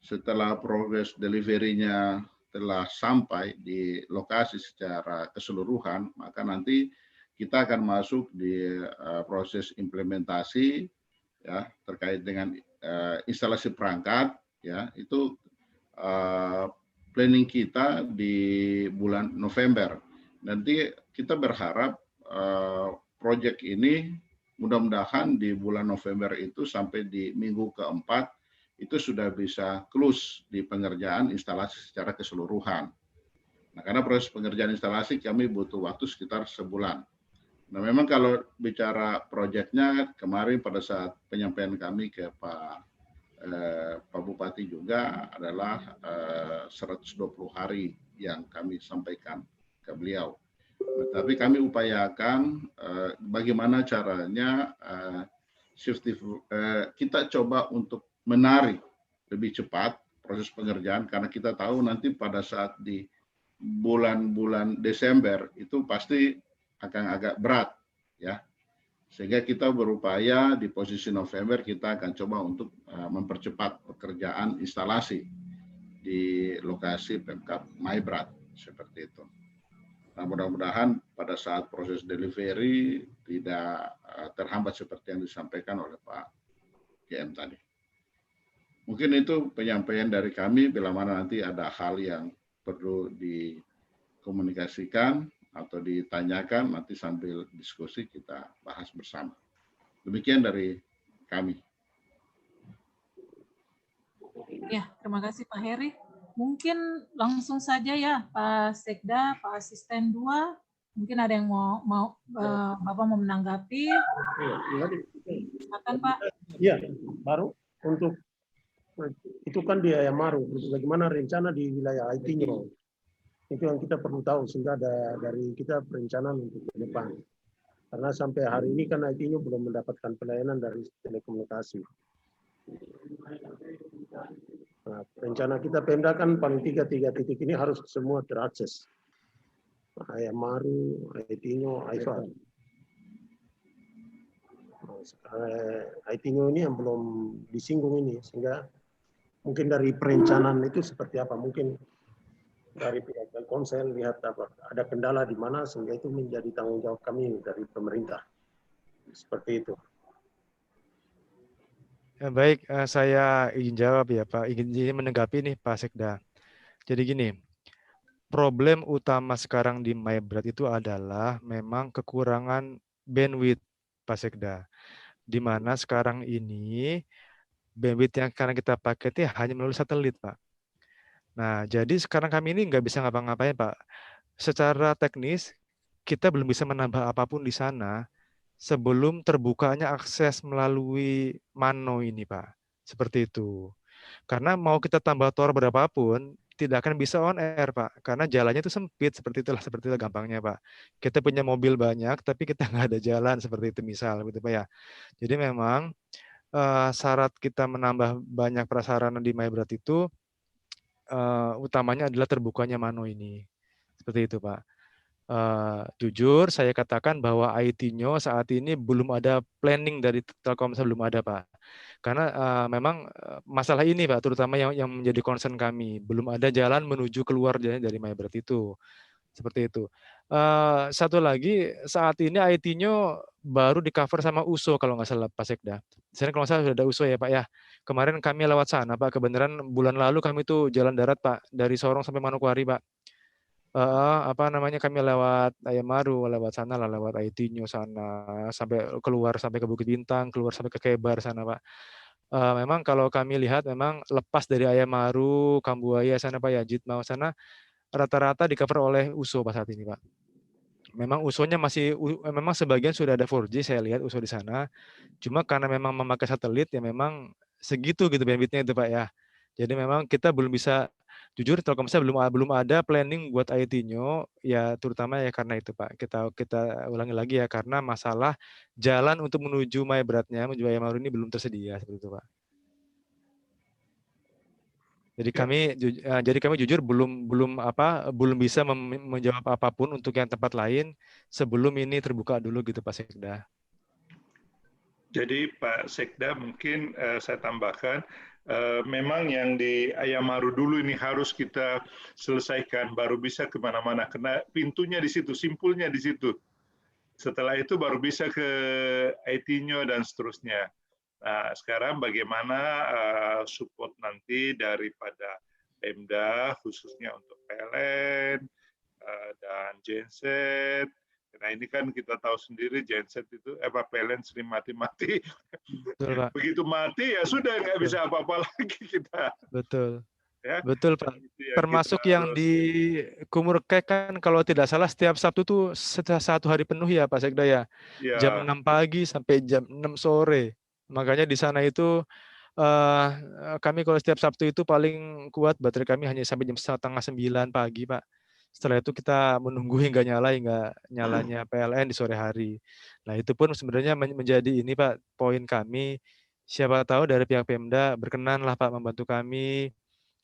setelah progres delivery-nya telah sampai di lokasi secara keseluruhan, maka nanti kita akan masuk di proses implementasi, ya, terkait dengan instalasi perangkat, ya, itu planning kita di bulan November. Nanti kita berharap proyek ini mudah-mudahan di bulan November itu sampai di minggu keempat itu sudah bisa close di pengerjaan instalasi secara keseluruhan. Nah, karena proses pengerjaan instalasi kami butuh waktu sekitar sebulan. Nah, memang kalau bicara proyeknya, kemarin pada saat penyampaian kami ke Pak Bupati juga adalah 120 hari yang kami sampaikan ke beliau. Nah, tapi kami upayakan bagaimana caranya kita coba untuk menarik lebih cepat proses pengerjaan, karena kita tahu nanti pada saat di bulan-bulan Desember itu pasti akan agak berat, ya, sehingga kita berupaya di posisi November kita akan coba untuk mempercepat pekerjaan instalasi di lokasi Pemkab Maibrat, seperti itu. Nah, mudah-mudahan pada saat proses delivery tidak terhambat seperti yang disampaikan oleh Pak JM tadi. Mungkin itu penyampaian dari kami, bila mana nanti ada hal yang perlu dikomunikasikan atau ditanyakan, nanti sambil diskusi kita bahas bersama. Demikian dari kami. Ya, terima kasih Pak Heri. Mungkin langsung saja ya Pak Sekda, Pak Asisten 2, mungkin ada yang mau Bapak mau menanggapi. Silakan Pak. Iya, baru untuk itu kan di Ayamaru, bagaimana rencana di wilayah IT-nya. Itu yang kita perlu tahu, sehingga ada dari kita perencanaan untuk ke depan. Karena sampai hari ini kan IT-nya belum mendapatkan pelayanan dari telekomunikasi. Nah, rencana kita Pemda kan paling tiga titik ini harus semua terakses. Ayamaru, IT-nya, IFA. IT-nya ini yang belum disinggung ini, sehingga mungkin dari perencanaan itu seperti apa, mungkin dari pihak Telkomsel lihat apa, ada kendala di mana, sehingga itu menjadi tanggung jawab kami dari pemerintah. Seperti itu. Ya, baik, saya izin jawab ya Pak, izin menanggapi nih Pak Sekda. Jadi gini, problem utama sekarang di MyBrad itu adalah memang kekurangan bandwidth Pak Sekda. Di mana sekarang ini bandwidth yang sekarang kita pakai itu hanya melalui satelit, Pak. Nah, jadi sekarang kami ini nggak bisa ngapa-ngapain, Pak. Secara teknis, kita belum bisa menambah apapun di sana sebelum terbukanya akses melalui MANO ini, Pak. Seperti itu. Karena mau kita tambah tower berapapun, tidak akan bisa on air, Pak. Karena jalannya itu sempit, seperti itulah gampangnya, Pak. Kita punya mobil banyak, tapi kita nggak ada jalan, seperti itu misal, gitu, Pak ya. Jadi memang syarat kita menambah banyak prasarana di MyBrad itu utamanya adalah terbukanya MANO ini. Seperti itu, Pak. Jujur saya katakan bahwa IT-nya saat ini belum ada planning dari Telkomsel, belum ada, Pak. Karena memang masalah ini, Pak, terutama yang menjadi concern kami, belum ada jalan menuju keluar dari MyBrad itu. Seperti itu. Satu lagi, saat ini IT-nya baru di-cover sama USO kalau nggak salah Pak Sekda. Sekarang kalau nggak salah sudah ada USO ya Pak ya. Kemarin kami lewat sana Pak, kebenaran bulan lalu kami tuh jalan darat Pak, dari Sorong sampai Manokwari Pak. Kami lewat Ayamaru, lewat sana lah, lewat IT-nya sana, sampai keluar sampai ke Bukit Bintang, keluar sampai ke Kebar sana Pak. Memang kalau kami lihat memang lepas dari Ayamaru, Kambuaya sana Pak ya, Jitmau sana, rata-rata di-cover oleh USO Pak saat ini Pak. Memang USO-nya memang sebagian sudah ada 4G saya lihat USO di sana. Cuma karena memang memakai satelit ya memang segitu gitu bandwidth-nya itu Pak ya. Jadi memang kita belum bisa, jujur Telkomsel belum ada planning buat IT-nya ya, terutama ya karena itu Pak. Kita ulangi lagi ya, karena masalah jalan untuk menuju MyBrad-nya, menuju Ayamaru ini belum tersedia seperti itu Pak. Jadi kami jujur belum bisa menjawab apapun untuk yang tempat lain sebelum ini terbuka dulu gitu Pak Sekda. Jadi Pak Sekda mungkin saya tambahkan, memang yang di Ayamaru dulu ini harus kita selesaikan baru bisa kemana-mana, karena pintunya di situ, simpulnya di situ. Setelah itu baru bisa ke IT-nya dan seterusnya. Nah, sekarang bagaimana support nanti daripada Pemda, khususnya untuk PLN dan genset. Nah, ini kan kita tahu sendiri genset itu, PLN sering mati-mati. Begitu mati ya sudah nggak bisa apa-apa lagi kita. Betul. Ya? Betul Pak. Termasuk yang di Kumurkek kan kalau tidak salah setiap Sabtu tuh satu hari penuh ya Pak Sekda ya. Jam 6 pagi sampai jam 6 sore. Makanya di sana itu kami kalau setiap Sabtu itu paling kuat baterai kami hanya sampai jam 8:30 pagi Pak. Setelah itu kita menunggu hingga nyalanya PLN di sore hari. Nah itu pun sebenarnya menjadi ini Pak poin kami. Siapa tahu dari pihak Pemda berkenan lah Pak membantu kami.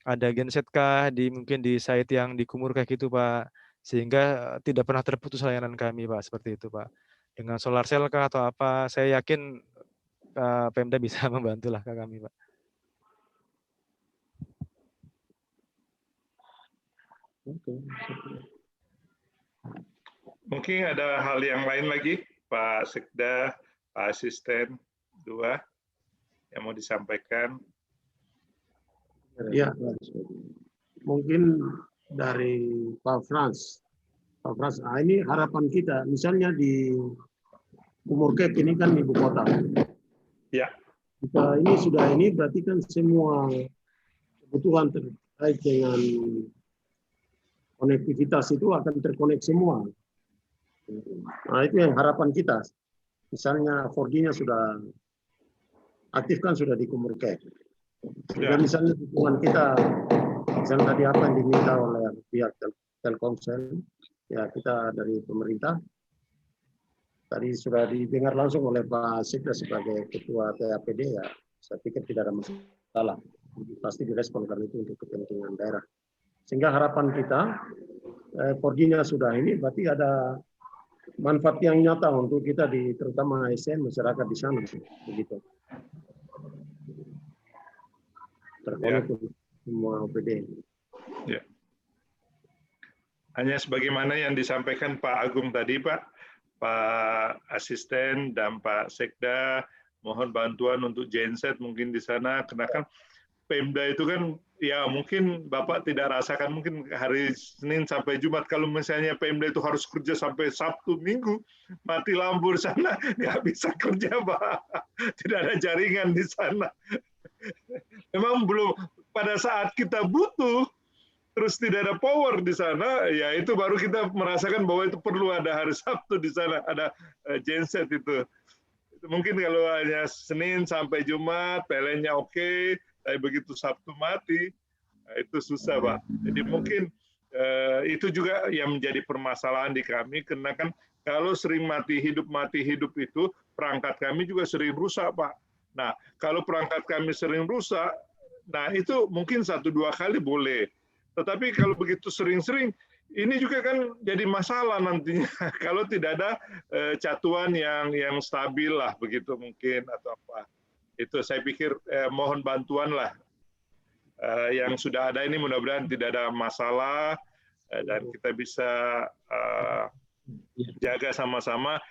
Ada genset kah mungkin di site yang di Kumurkek itu Pak, sehingga tidak pernah terputus layanan kami Pak, seperti itu Pak. Dengan solar cell kah atau apa, saya yakin Pemda bisa membantulah ke kami Pak. Mungkin ada hal yang lain lagi Pak Sekda, Pak Asisten 2 yang mau disampaikan. Ya, mungkin dari Pak Frans. Pak Frans, ini harapan kita, misalnya di Umurkek ini kan ibu kota. Ya. Kita ini sudah ini berarti kan semua kebutuhan terkait dengan konektivitas itu akan terkonek semua. Nah, itu yang harapan kita. Misalnya 4G-nya sudah aktif kan sudah di Umurkek. Sehingga misalnya dukungan kita, misalnya tadi apa yang diminta oleh pihak Telkomsel, ya kita dari pemerintah, tadi sudah didengar langsung oleh Pak Sekda sebagai Ketua TAPD, ya saya pikir tidak ada masalah. Pasti direspon karena itu untuk kepentingan daerah. Sehingga harapan kita, 4G-nya sudah ini, berarti ada manfaat yang nyata untuk kita, terutama ASN, masyarakat di sana. Begitu. Terkonek semua OPD. Ya. Hanya sebagaimana yang disampaikan Pak Agung tadi, Pak Asisten dan Pak Sekda, mohon bantuan untuk genset mungkin di sana, karena kan Pemda itu kan, ya mungkin Bapak tidak rasakan, mungkin hari Senin sampai Jumat, kalau misalnya Pemda itu harus kerja sampai Sabtu, Minggu, mati lampu di sana, nggak bisa kerja, Pak. Tidak ada jaringan di sana. Memang belum, pada saat kita butuh, terus tidak ada power di sana, ya itu baru kita merasakan bahwa itu perlu ada hari Sabtu di sana, ada genset itu. Mungkin kalau hanya Senin sampai Jumat, PLN-nya oke, tapi begitu Sabtu mati, itu susah, Pak. Jadi mungkin itu juga yang menjadi permasalahan di kami, karena kan kalau sering mati hidup itu, perangkat kami juga sering rusak, Pak. Nah, kalau perangkat kami sering rusak, nah itu mungkin 1-2 kali boleh. Tetapi kalau begitu sering-sering, ini juga kan jadi masalah nantinya kalau tidak ada catuan yang stabil lah begitu mungkin atau apa. Itu saya pikir mohon bantuan lah. Yang sudah ada ini mudah-mudahan tidak ada masalah dan kita bisa jaga sama-sama.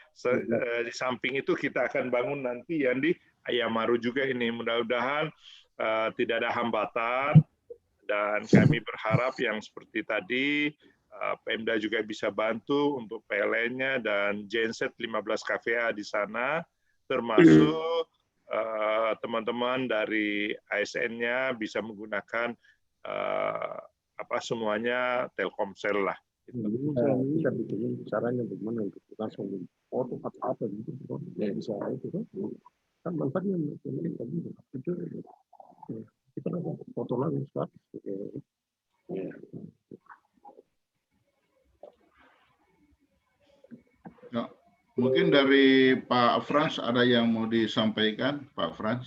Di samping itu kita akan bangun nanti yang di Ayamaru juga ini. Mudah-mudahan tidak ada hambatan. Dan kami berharap yang seperti tadi, Pemda juga bisa bantu untuk PLN-nya dan genset 15 KVA di sana, termasuk teman-teman dari ASN-nya bisa menggunakan semuanya Telkomsel lah. Kita bikin caranya bagaimana untuk langsung foto apa gitu, ya bisa itu kan manfaatnya kita foto lagi Ya, mungkin dari Pak Frans ada yang mau disampaikan, Pak Frans?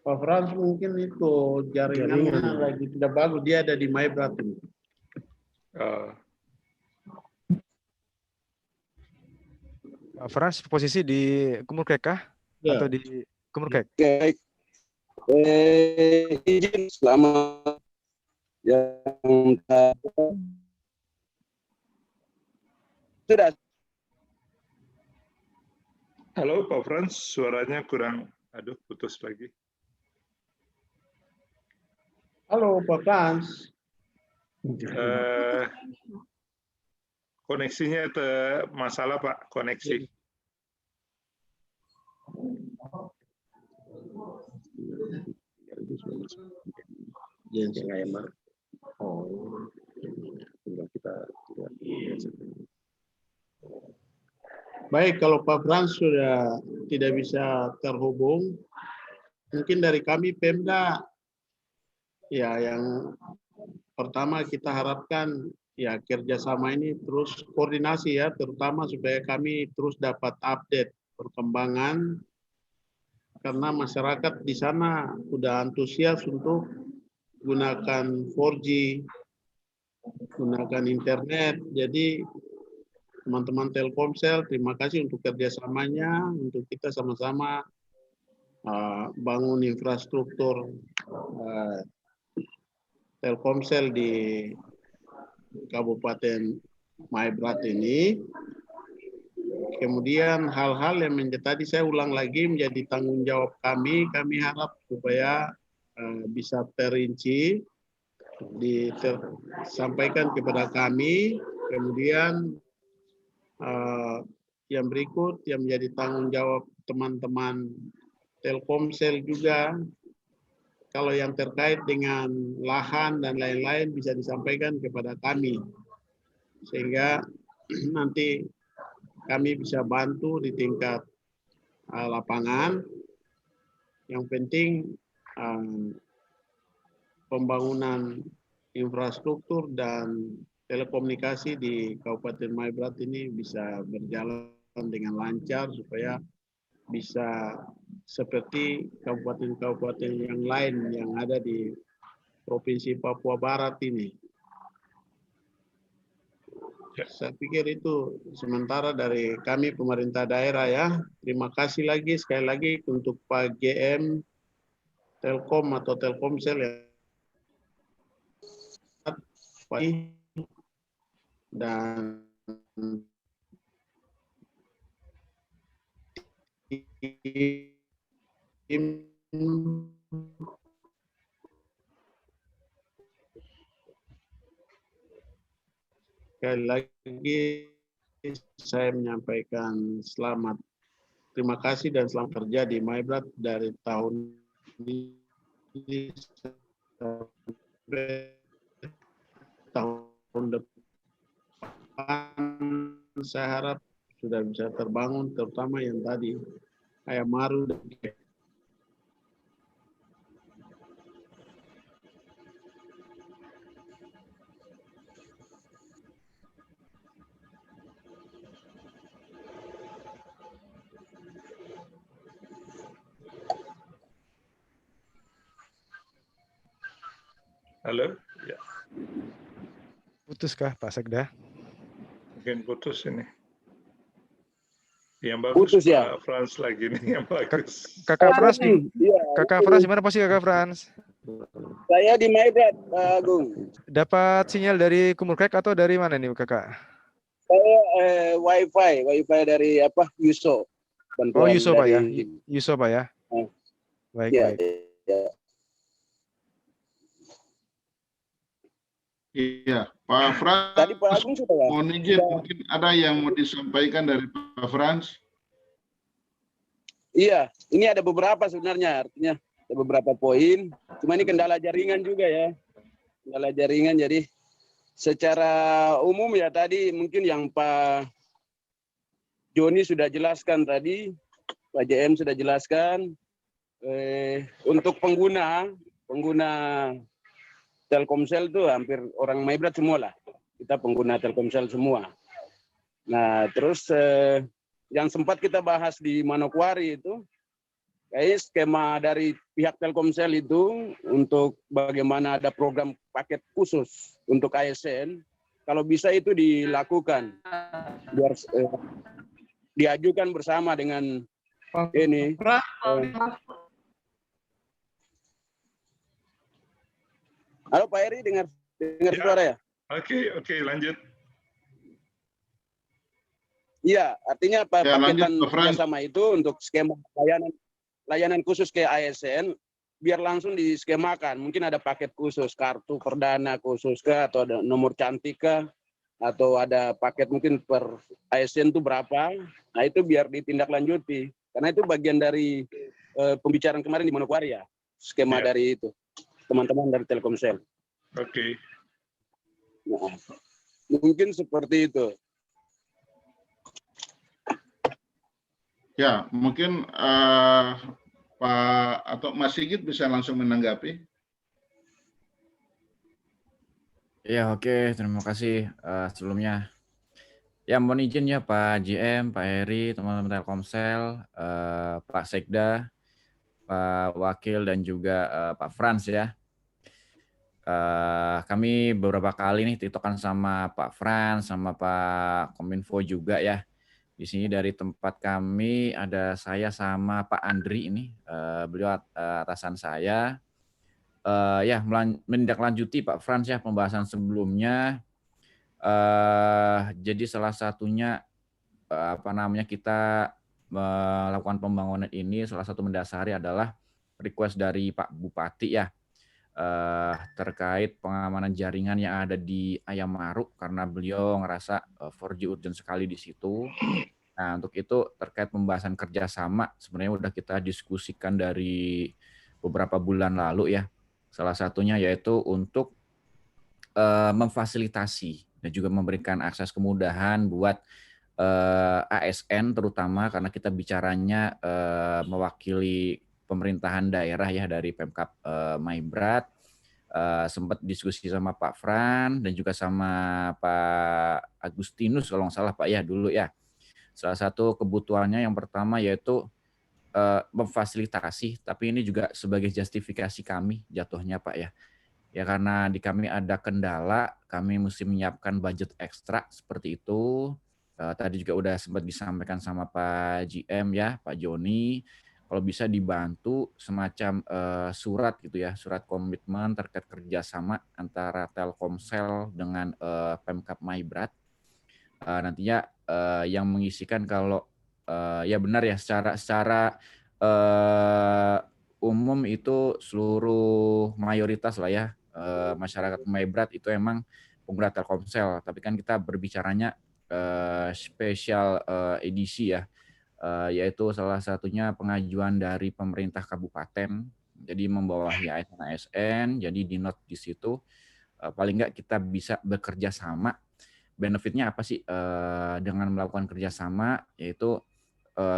Pak Frans mungkin itu jaringannya lagi tidak bagus, dia ada di MyBrat. Pak Frans posisi di Umurkek kah? Ya. Atau di Umurkek? Izin selamat yang sudah. Halo Pak Frans, suaranya kurang, putus lagi. Halo Pak Frans. Koneksinya masalah Pak, koneksi. Baik, kalau Pak Frans sudah tidak bisa terhubung, mungkin dari kami Pemda, ya yang pertama kita harapkan ya kerjasama ini terus koordinasi ya, terutama supaya kami terus dapat update perkembangan, karena masyarakat di sana sudah antusias untuk gunakan 4G, gunakan internet. Jadi teman-teman Telkomsel, terima kasih untuk kerjasamanya, untuk kita sama-sama bangun infrastruktur Telkomsel di Kabupaten MyBrat ini. Kemudian hal-hal yang tadi saya ulang lagi menjadi tanggung jawab kami harap supaya bisa terinci, disampaikan kepada kami. Kemudian yang berikut yang menjadi tanggung jawab teman-teman Telkomsel juga, kalau yang terkait dengan lahan dan lain-lain bisa disampaikan kepada kami, sehingga nanti kami bisa bantu di tingkat lapangan. Yang penting pembangunan infrastruktur dan telekomunikasi di Kabupaten Maibrat ini bisa berjalan dengan lancar supaya bisa seperti kabupaten-kabupaten yang lain yang ada di Provinsi Papua Barat ini. Saya pikir itu sementara dari kami pemerintah daerah ya. Terima kasih lagi sekali lagi untuk Pak GM Telkom atau Telkomsel ya. Dan tim sekali lagi saya menyampaikan selamat, terima kasih dan selamat kerja di Maibrat dari tahun ini sampai tahun depan. Saya harap sudah bisa terbangun, terutama yang tadi Ayam Maru dan Halo? Ya. Putuskah Pak Sekda? Mungkin putus ini. Yang bagus Putus ya? Pak Frans lagi nih yang bagus. Kakak Frans, Iya, Kakak Frans gimana posisi Kakak Frans? saya di Maibrat, Pak Agung. Dapat sinyal dari Kumurkek atau dari mana nih Kakak? Saya wifi dari apa? Yuso. Oh Yuso Pak ya, dari... Yuso Pak ya. Baik Ya, baik. ya. Iya, Pak Frans. Tadi Pak Agung sudah ya? Mohon izin, mungkin ada yang mau disampaikan dari Pak Frans. Iya, ini ada beberapa sebenarnya, artinya ada beberapa poin. Cuma ini kendala jaringan juga ya. Kendala jaringan, jadi secara umum ya tadi mungkin yang Pak Joni sudah jelaskan tadi, Pak JM sudah jelaskan. Untuk pengguna Telkomsel itu hampir orang Maibrat semua lah. Kita pengguna Telkomsel semua. Nah, terus yang sempat kita bahas di Manokwari itu, kayaknya skema dari pihak Telkomsel itu untuk bagaimana ada program paket khusus untuk ASN, kalau bisa itu dilakukan, biar diajukan bersama dengan ini. Halo Pak Eri, dengar Ya. suara ya? Oke, lanjut. Iya, artinya Ya, paketan lanjut, Pak Frans. kerjasama itu untuk skema layanan khusus ke ASN, biar langsung diskemakan. Mungkin ada paket khusus, kartu perdana khusus kah, atau ada nomor cantik kah, atau ada paket mungkin per ASN itu berapa. Nah itu biar ditindaklanjuti. Karena itu bagian dari pembicaraan kemarin di Manokwari ya, skema Ya. dari itu. Teman-teman dari Telkomsel. Oke. Nah, mungkin seperti itu. Ya, mungkin Pak atau Mas Sigit bisa langsung menanggapi. Ya, oke. Terima kasih sebelumnya. Ya, mohon izin ya Pak JM, Pak Heri, teman-teman Telkomsel, Pak Sekda, Pak Wakil, dan juga Pak Frans ya. Kami beberapa kali nih tiktokan sama Pak Frans, sama Pak Kominfo juga ya. Di sini dari tempat kami ada saya sama Pak Andri ini, beliau atasan saya. Ya, menindaklanjuti Pak Frans ya pembahasan sebelumnya. Jadi salah satunya kita melakukan pembangunan ini salah satu mendasari adalah request dari Pak Bupati ya, terkait pengamanan jaringan yang ada di Ayam Maru karena beliau ngerasa 4G urgent sekali di situ. Nah, untuk itu terkait pembahasan kerjasama sebenarnya udah kita diskusikan dari beberapa bulan lalu ya. Salah satunya yaitu untuk memfasilitasi dan juga memberikan akses kemudahan buat ASN terutama karena kita bicaranya mewakili pemerintahan daerah ya dari Pemkab Maibrat. Sempat diskusi sama Pak Fran dan juga sama Pak Agustinus kalau nggak salah Pak ya dulu ya. Salah satu kebutuhannya yang pertama yaitu memfasilitasi, tapi ini juga sebagai justifikasi kami jatuhnya Pak ya. Ya karena di kami ada kendala, kami mesti menyiapkan budget ekstra seperti itu. Tadi juga udah sempat disampaikan sama Pak GM ya, Pak Joni. Kalau bisa dibantu semacam surat gitu ya, surat komitmen terkait kerjasama antara Telkomsel dengan Pemkab Maibrat. Nantinya yang mengisikan kalau ya benar ya secara umum itu seluruh mayoritas lah ya masyarakat Maibrat itu emang pengguna Telkomsel, tapi kan kita berbicaranya spesial edisi ya, yaitu salah satunya pengajuan dari pemerintah kabupaten, jadi membawahi ASN, jadi di note di situ paling nggak kita bisa bekerja sama. Benefitnya apa sih dengan melakukan kerjasama, yaitu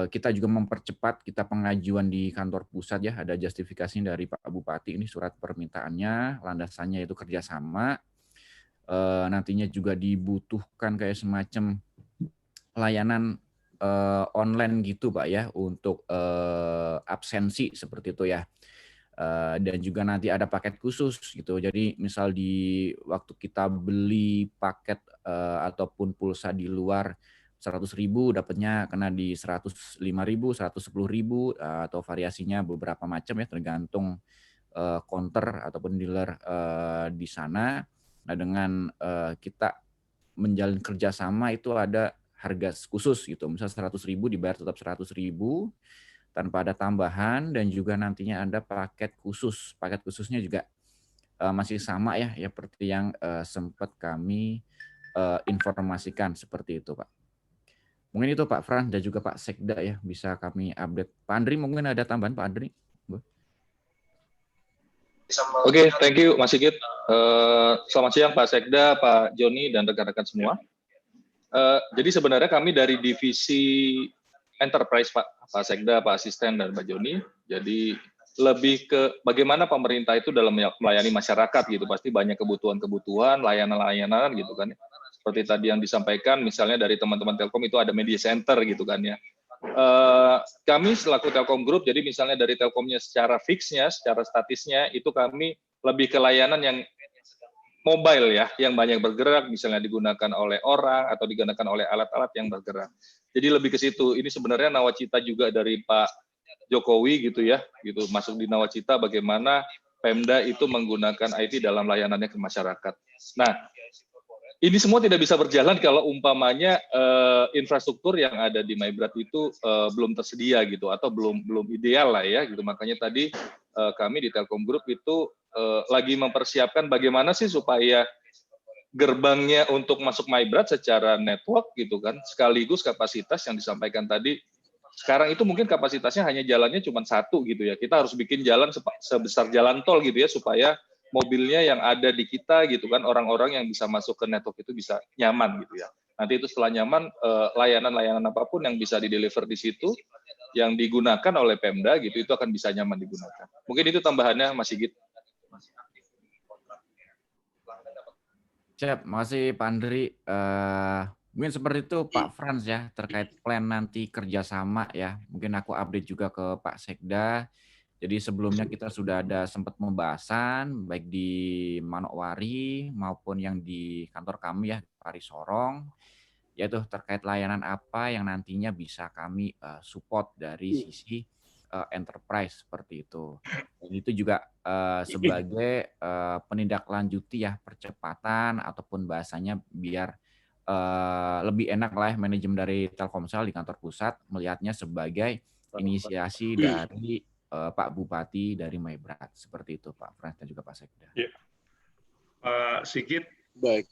kita juga mempercepat kita pengajuan di kantor pusat ya, ada justifikasi dari Pak Bupati, ini surat permintaannya, landasannya itu kerjasama. Nantinya juga dibutuhkan kayak semacam layanan online gitu Pak ya, untuk absensi seperti itu ya. Dan juga nanti ada paket khusus gitu, jadi misal di waktu kita beli paket ataupun pulsa di luar 100.000 dapatnya kena di 105.000, 110.000 atau variasinya beberapa macam ya tergantung counter ataupun dealer di sana. Nah dengan kita menjalin kerjasama itu ada harga khusus gitu, misal 100.000 dibayar tetap 100.000 tanpa ada tambahan, dan juga nantinya ada paket khusus. Paket khususnya juga masih sama ya, seperti yang sempat kami informasikan seperti itu Pak. Mungkin itu Pak Fran dan juga Pak Sekda ya, bisa kami update. Pak Andri mungkin ada tambahan Pak Andri? Oke, thank you Mas Sigit. Selamat siang Pak Sekda, Pak Joni, dan rekan-rekan semua. Jadi sebenarnya kami dari divisi Enterprise Pak Sekda, Pak Asisten, dan Pak Joni. Jadi lebih ke bagaimana pemerintah itu dalam melayani masyarakat gitu. Pasti banyak kebutuhan-kebutuhan, layanan-layanan gitu kan. Seperti tadi yang disampaikan, misalnya dari teman-teman Telkom itu ada media center gitu kan ya. Kami selaku Telkom Group, jadi misalnya dari Telkomnya secara fixnya, secara statisnya, itu kami lebih ke layanan yang mobile ya, yang banyak bergerak, misalnya digunakan oleh orang atau digunakan oleh alat-alat yang bergerak. Jadi lebih ke situ. Ini sebenarnya nawacita juga dari Pak Jokowi gitu ya, gitu masuk di nawacita bagaimana Pemda itu menggunakan IT dalam layanannya ke masyarakat. Nah, ini semua tidak bisa berjalan kalau umpamanya infrastruktur yang ada di Maibrat itu belum tersedia gitu, atau belum ideal lah ya gitu. Makanya tadi kami di Telkom Group itu lagi mempersiapkan bagaimana sih supaya gerbangnya untuk masuk Maibrat secara network gitu kan, sekaligus kapasitas yang disampaikan tadi. Sekarang itu mungkin kapasitasnya hanya jalannya cuma satu gitu ya. Kita harus bikin jalan sebesar jalan tol gitu ya, supaya mobilnya yang ada di kita gitu kan, orang-orang yang bisa masuk ke network itu bisa nyaman gitu ya. Nanti itu setelah nyaman, layanan-layanan apapun yang bisa di-deliver di situ, yang digunakan oleh Pemda gitu, itu akan bisa nyaman digunakan. Mungkin itu tambahannya Mas Sigit. Siap, makasih Pak Andri. Mungkin seperti itu Pak Frans ya, terkait plan nanti kerjasama ya. Mungkin aku update juga ke Pak Sekda. Jadi sebelumnya kita sudah ada sempat pembahasan baik di Manokwari maupun yang di kantor kami ya, Pari Sorong, yaitu terkait layanan apa yang nantinya bisa kami support dari sisi enterprise seperti itu. Dan itu juga sebagai penindaklanjuti ya, percepatan ataupun bahasanya biar lebih enak lah manajemen dari Telkomsel di kantor pusat melihatnya sebagai inisiasi dari Pak Bupati dari Maibrat. Seperti itu Pak Frans dan juga Pak Sekda. Ya. Pak Sigit, baik.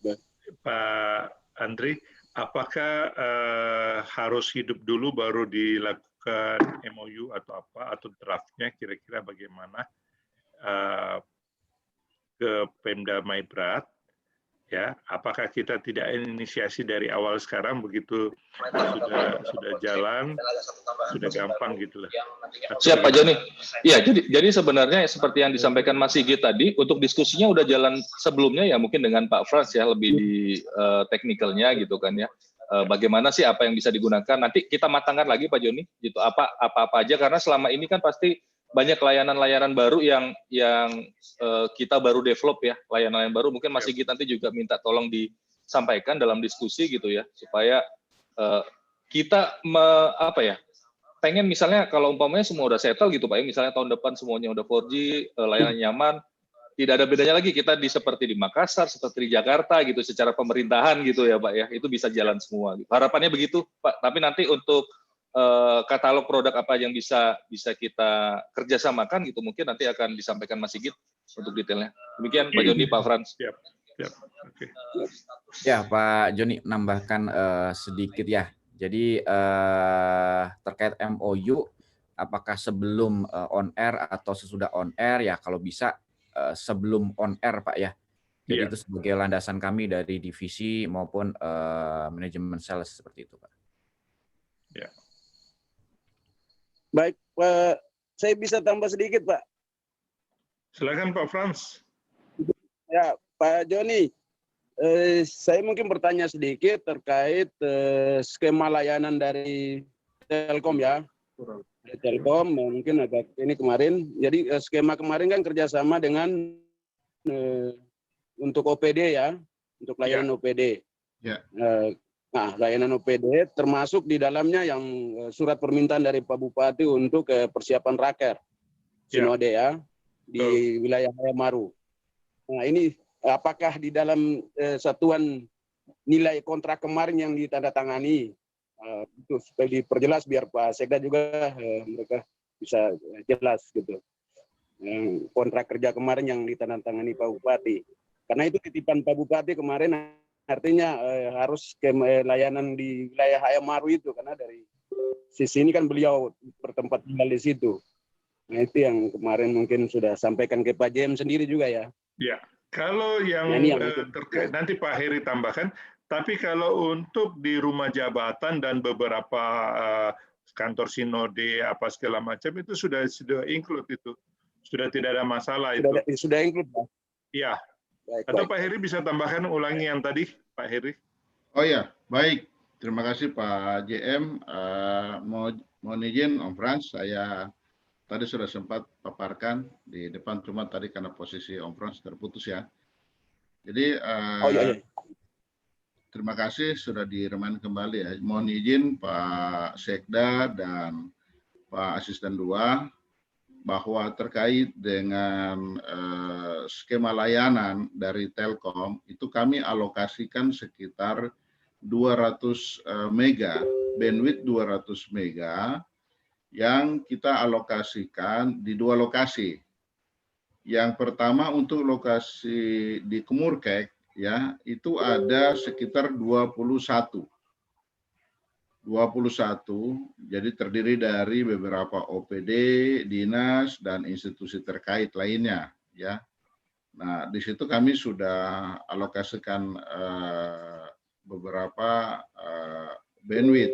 Pak Andri, apakah harus hidup dulu baru dilakukan MOU atau apa, atau draftnya kira-kira bagaimana ke Pemda Maibrat? Ya, apakah kita tidak inisiasi dari awal sekarang begitu sudah jalan, sudah gampang gitulah. Siap Pak Joni. Iya, jadi sebenarnya seperti yang disampaikan Mas Sigit tadi, untuk diskusinya udah jalan sebelumnya ya mungkin dengan Pak Frans ya lebih di teknikalnya gitu kan ya. Bagaimana sih apa yang bisa digunakan? Nanti kita matangkan lagi Pak Joni, gitu apa aja karena selama ini kan pasti banyak layanan-layanan baru yang kita baru develop ya, layanan baru. Mungkin Mas Sigit nanti juga minta tolong disampaikan dalam diskusi gitu ya, supaya kita pengen misalnya kalau umpamanya semua udah settle gitu Pak ya, misalnya tahun depan semuanya udah 4G, layanan nyaman, tidak ada bedanya lagi kita seperti di Makassar, seperti di Jakarta gitu, secara pemerintahan gitu ya Pak ya, itu bisa jalan semua. Gitu. Harapannya begitu Pak, tapi nanti untuk katalog produk apa yang bisa kita kerjasamakan gitu mungkin nanti akan disampaikan Mas Sigit untuk detailnya. Demikian Pak Joni, Pak Frans. Siap. Oke. Ya Pak Joni nambahkan sedikit ya. Jadi terkait MOU, apakah sebelum on air atau sesudah on air ya kalau bisa sebelum on air Pak ya. Jadi itu sebagai landasan kami dari divisi maupun manajemen sales seperti itu Pak. Ya. Baik, Pak, saya bisa tambah sedikit, Pak. Silakan Pak Frans. Ya, Pak Joni, saya mungkin bertanya sedikit terkait skema layanan dari Telkom ya. Dari Telkom mungkin agak ini kemarin. Jadi skema kemarin kan kerjasama dengan untuk OPD ya, untuk layanan OPD. Ya. Nah, layanan OPD termasuk di dalamnya yang surat permintaan dari Pak Bupati untuk persiapan raker Sinode ya di wilayah Hayamaru. Nah, ini apakah di dalam satuan nilai kontrak kemarin yang ditandatangani itu supaya diperjelas biar Pak Sekda juga mereka bisa jelas gitu. Kontrak kerja kemarin yang ditandatangani Pak Bupati. Karena itu titipan Pak Bupati kemarin. Artinya harus ke layanan di wilayah Hayamaru itu karena dari sisi ini kan beliau bertempat tinggal di situ. Nah itu yang kemarin mungkin sudah sampaikan ke Pak JM sendiri juga ya. Ya, kalau yang terkait nanti Pak Heri tambahkan. Tapi kalau untuk di rumah jabatan dan beberapa kantor sinode apa segala macam itu sudah include itu, sudah tidak ada masalah itu. Sudah include Pak. Iya. Atau Pak Heri bisa tambahkan ulangi yang tadi, Pak Heri? Oh ya, baik. Terima kasih Pak JM. Mohon izin Om Frans, saya tadi sudah sempat paparkan di depan, cuma tadi karena posisi Om Frans terputus ya. Jadi terima kasih sudah diremind kembali ya. Mohon izin Pak Sekda dan Pak Asisten 2 bahwa terkait dengan skema layanan dari Telkom itu kami alokasikan sekitar 200 mega, bandwidth 200 mega yang kita alokasikan di 2 lokasi. Yang pertama untuk lokasi di Kemurkek ya, itu ada sekitar 21, jadi terdiri dari beberapa OPD, dinas, dan institusi terkait lainnya. Ya. Nah, di situ kami sudah alokasikan beberapa bandwidth.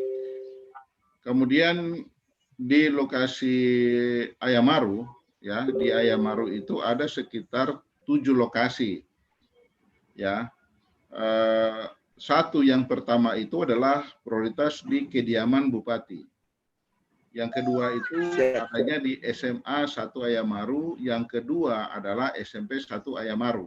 Kemudian di lokasi Hayamaru, ya, di Hayamaru itu ada sekitar 7 lokasi. Ya. Satu yang pertama itu adalah prioritas di kediaman Bupati. Yang kedua itu adanya di SMA 1 Hayamaru, yang kedua adalah SMP 1 Hayamaru.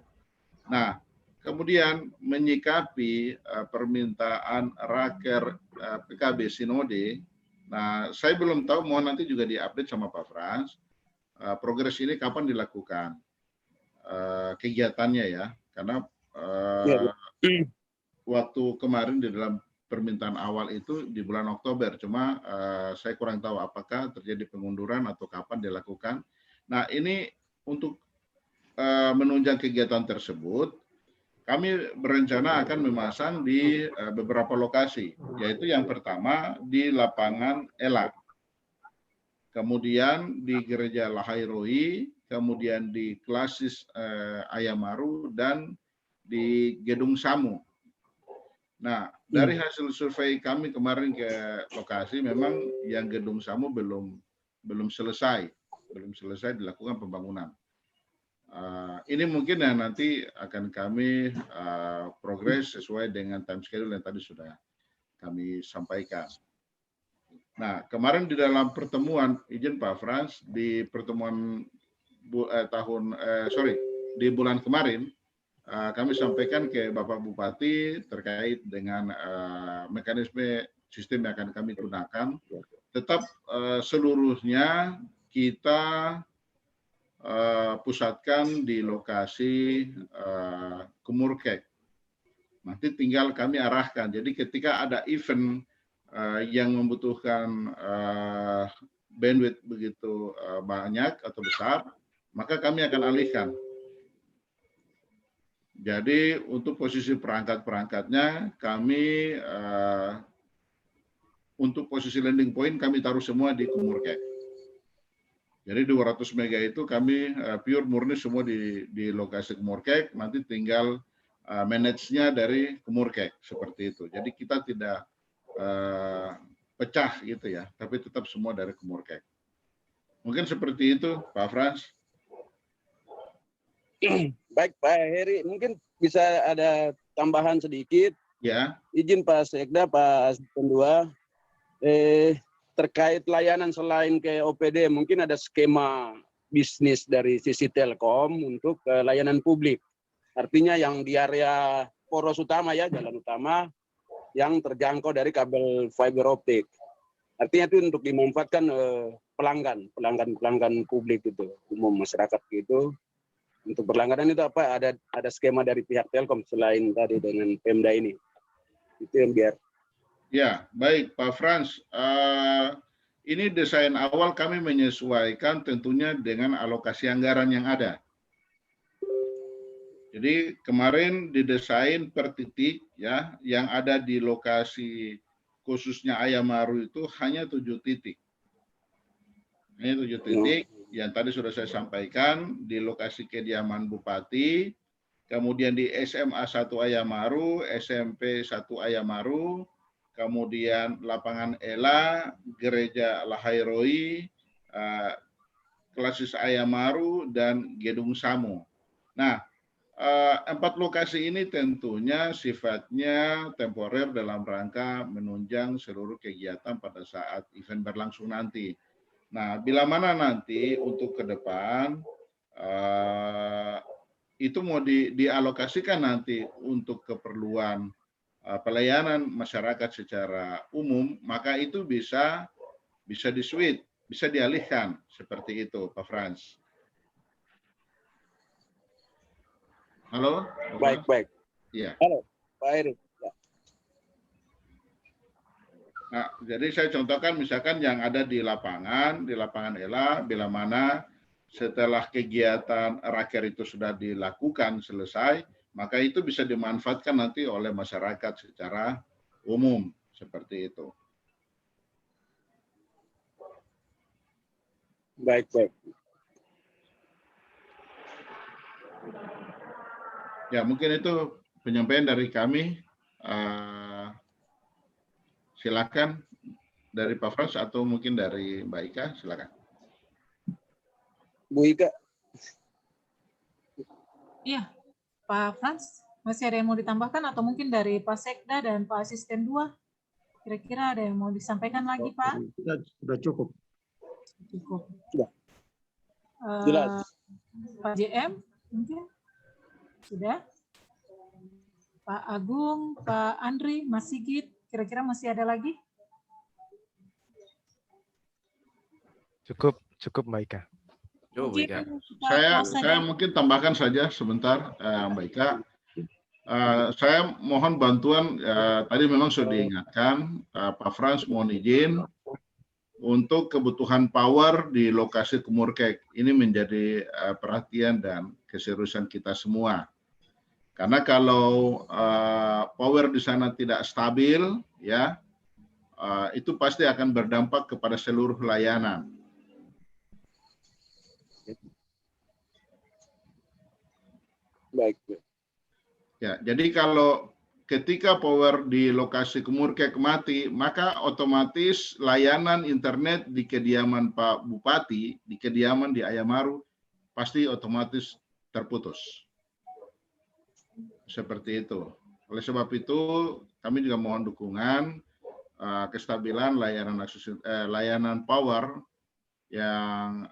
Nah, kemudian menyikapi permintaan raker PKB Sinode, nah saya belum tahu, mohon nanti juga diupdate sama Pak Frans, progres ini kapan dilakukan kegiatannya ya, karena waktu kemarin di dalam permintaan awal itu di bulan Oktober, cuma saya kurang tahu apakah terjadi pengunduran atau kapan dilakukan. Nah, ini untuk menunjang kegiatan tersebut, kami berencana akan memasang di beberapa lokasi, yaitu yang pertama di lapangan Ela, kemudian di Gereja Lahairoi, kemudian di Klasis Ayamaru, dan di Gedung Samu. Nah, dari hasil survei kami kemarin ke lokasi, memang yang Gedung Samu belum selesai dilakukan pembangunan. Ini mungkin yang nanti akan kami progres sesuai dengan time schedule yang tadi sudah kami sampaikan. Nah, kemarin di dalam pertemuan, izin Pak Frans, di pertemuan di bulan kemarin, kami sampaikan ke Bapak Bupati terkait dengan mekanisme sistem yang akan kami gunakan. Tetap seluruhnya kita pusatkan di lokasi Kumurkek. Nanti tinggal kami arahkan. Jadi ketika ada event yang membutuhkan bandwidth begitu banyak atau besar, maka kami akan alihkan. Jadi untuk posisi perangkat-perangkatnya kami untuk posisi landing point kami taruh semua di Kumurkek. Jadi 200 mega itu kami pure murni semua di lokasi Kumurkek, nanti tinggal manage-nya dari Kumurkek, seperti itu. Jadi kita tidak pecah gitu ya, tapi tetap semua dari Kumurkek. Mungkin seperti itu, Pak Frans. Baik, Pak Heri, mungkin bisa ada tambahan sedikit. Ya. Izin Pak Sekda, Pak Asisten 2. Terkait layanan selain ke OPD, mungkin ada skema bisnis dari sisi Telkom untuk layanan publik. Artinya yang di area poros utama ya, jalan utama, yang terjangkau dari kabel fiber optik. Artinya itu untuk dimanfaatkan pelanggan publik itu, umum masyarakat gitu. Untuk berlangganan itu apa? Ada skema dari pihak Telkom selain tadi dengan Pemda ini. Itu yang biar. Ya, baik Pak Frans. Ini desain awal kami menyesuaikan tentunya dengan alokasi anggaran yang ada. Jadi kemarin didesain per titik ya, yang ada di lokasi khususnya Ayamaru itu hanya 7 titik. Hanya 7 titik yang tadi sudah saya sampaikan di lokasi kediaman Bupati, kemudian di SMA 1 Ayamaru, SMP 1 Ayamaru, kemudian lapangan Ela, Gereja Lahairoi, Klasis Ayamaru, dan Gedung Samu. Nah, 4 lokasi ini tentunya sifatnya temporer dalam rangka menunjang seluruh kegiatan pada saat event berlangsung nanti. Nah, bila mana nanti untuk ke depan, itu mau dialokasikan nanti untuk keperluan pelayanan masyarakat secara umum, maka itu bisa di-switch, bisa dialihkan seperti itu, Pak Frans. Halo? Baik. Iya. Halo, Pak Erik. Ya. Nah, jadi saya contohkan misalkan yang ada di lapangan Ela, bila mana setelah kegiatan raker itu sudah dilakukan selesai, maka itu bisa dimanfaatkan nanti oleh masyarakat secara umum, seperti itu. Baik. Ya, mungkin itu penyampaian dari kami. Silakan dari Pak Frans atau mungkin dari Mbak Ika, silakan. Bu Ika. Iya, Pak Frans, masih ada yang mau ditambahkan atau mungkin dari Pak Sekda dan Pak Asisten 2? Kira-kira ada yang mau disampaikan lagi, Pak? Sudah cukup. Cukup. Sudah. Jelas. Pak JM, mungkin? Sudah. Pak Agung, Pak Andri, Mas Sigit, kira-kira masih ada lagi? Cukup Mbak Ika. Saya mungkin tambahkan saja sebentar, Mbak Ika. Saya mohon bantuan, tadi memang sudah diingatkan, Pak Frans mohon izin untuk kebutuhan power di lokasi Kumurkek. Ini menjadi perhatian dan keseriusan kita semua. Karena kalau power di sana tidak stabil, ya, itu pasti akan berdampak kepada seluruh layanan. Baik. Ya, jadi kalau ketika power di lokasi Kumurkek mati, maka otomatis layanan internet di kediaman Pak Bupati, di kediaman di Ayamaru, pasti otomatis terputus. Seperti itu. Oleh sebab itu, kami juga mohon dukungan kestabilan layanan power yang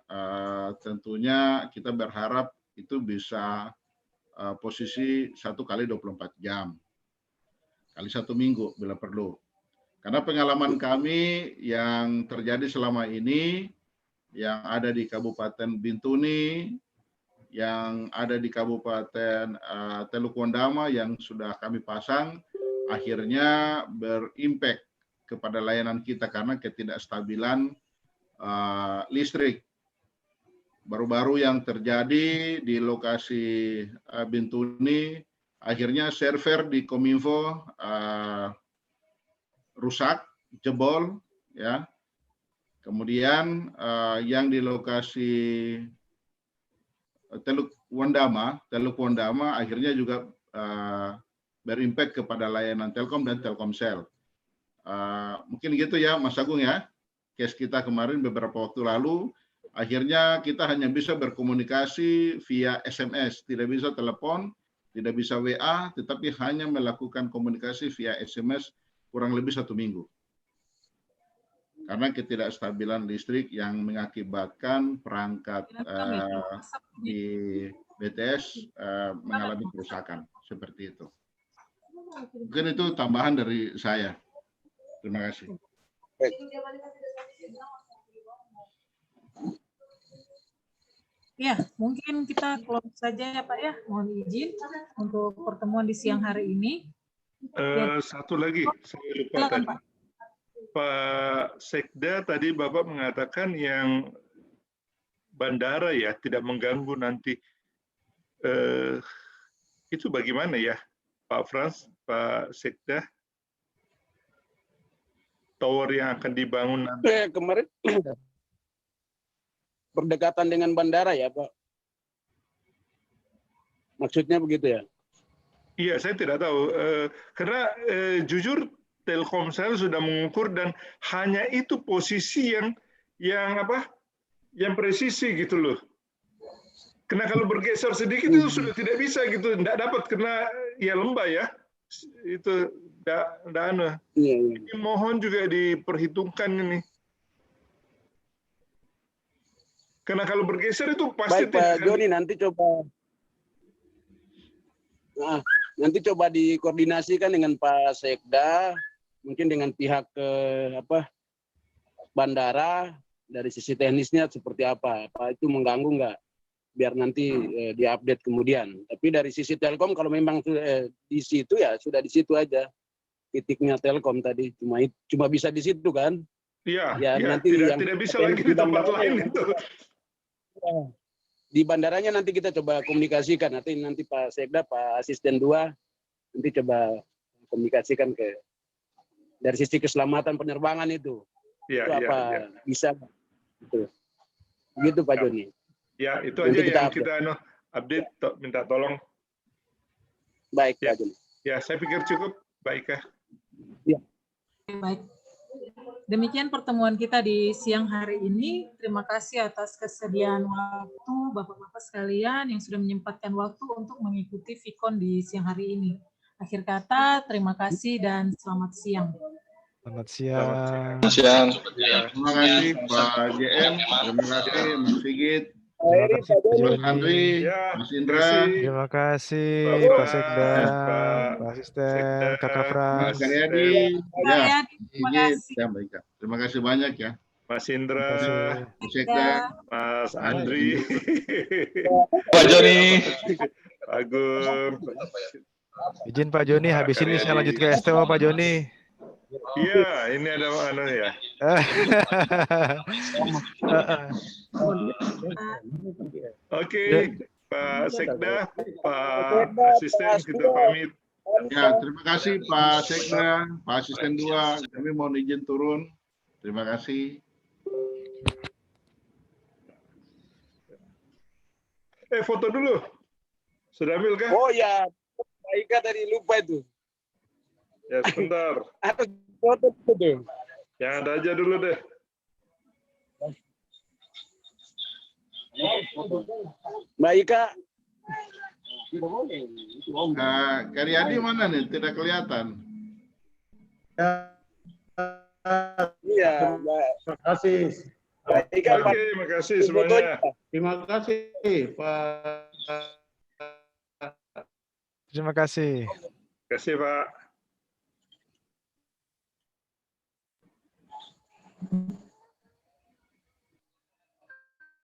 tentunya kita berharap itu bisa posisi 1 kali 24 jam, kali 1 minggu bila perlu. Karena pengalaman kami yang terjadi selama ini, yang ada di Kabupaten Bintuni, yang ada di Kabupaten Teluk Wondama yang sudah kami pasang, akhirnya berimpact kepada layanan kita karena ketidakstabilan listrik. Baru-baru yang terjadi di lokasi Bintuni, akhirnya server di Kominfo rusak, jebol, ya. Kemudian yang di lokasi Teluk Wondama akhirnya juga berimpact kepada layanan Telkom dan Telkomsel. Mungkin gitu ya, Mas Agung ya. Case kita kemarin beberapa waktu lalu, akhirnya kita hanya bisa berkomunikasi via SMS, tidak bisa telepon, tidak bisa WA, tetapi hanya melakukan komunikasi via SMS kurang lebih 1 minggu. Karena ketidakstabilan listrik yang mengakibatkan perangkat di BTS mengalami kerusakan, seperti itu. Mungkin itu tambahan dari saya. Terima kasih. Ya, mungkin kita close saja ya Pak ya. Mohon izin untuk pertemuan di siang hari ini. Satu lagi, saya lupa tadi. Pak Sekda tadi Bapak mengatakan yang bandara ya tidak mengganggu nanti. Itu bagaimana ya, Pak Frans, Pak Sekda? Tower yang akan dibangun nanti. Kemarin berdekatan dengan bandara ya Pak? Maksudnya begitu ya? Iya, saya tidak tahu. Karena jujur Telkomsel sudah mengukur dan hanya itu posisi yang presisi gitu loh. Karena kalau bergeser sedikit itu sudah tidak bisa gitu, tidak dapat karena ya lembah ya. Itu tidak anu. Ini mohon juga diperhitungkan ini. Karena kalau bergeser itu pasti. Baik Pak Joni, nanti coba. Nah, nanti coba dikoordinasikan dengan Pak Sekda, mungkin dengan pihak bandara dari sisi teknisnya seperti apa itu mengganggu nggak? Biar nanti diupdate kemudian. Tapi dari sisi Telkom kalau memang di situ ya sudah di situ aja titiknya Telkom tadi cuma bisa di situ kan? Iya. Ya, nanti tidak bisa lagi di tempat lain itu. Di bandaranya nanti kita coba komunikasikan. Nanti Pak Sekda, Pak Asisten 2 nanti coba komunikasikan dari sisi keselamatan penerbangan itu. Ya, itu apa bisa gitu Pak Joni. Ya, itu nanti aja yang update. kita update, minta tolong. Baik ya. Pak Joni. Ya, saya pikir cukup. Baik ya. Ya. Baik. Demikian pertemuan kita di siang hari ini. Terima kasih atas kesediaan waktu Bapak-Bapak sekalian yang sudah menyempatkan waktu untuk mengikuti Vicon di siang hari ini. Akhir kata, terima kasih dan selamat siang. Selamat siang. Selamat siang. Terima kasih Pak JM, terima kasih Mas Sigit, Terima kasih Mas Andri, Mas Indra. Terima kasih Pak Sekda, Pak Asisten, Kakak Frans. Mas Karyadi, ya, Sigit, ya baik. Terima kasih banyak ya. Mas Indra, Mas Sekda, Mas Andri, Pak Joni, Agung. Izin Pak Joni, habis ini saya lanjut ke STO Pak Joni. Iya, ini ada anu ya. Oke, Pak Sekda, Pak Asisten, kita pamit. Ya, terima kasih Pak Sekda, Pak Asisten 2. Kami mohon izin turun. Terima kasih. Foto dulu. Sudah ambil kah? Oh ya, Pak Ika tadi lupa itu. Ya, sebentar. Harus foto itu. Yang ada aja dulu deh. Mbak Ika. Karyadi mana nih? Tidak kelihatan. Iya, Mbak. Terima kasih. Oke, makasih semuanya. Terima kasih, Pak. Terima kasih. Terima kasih, Pak.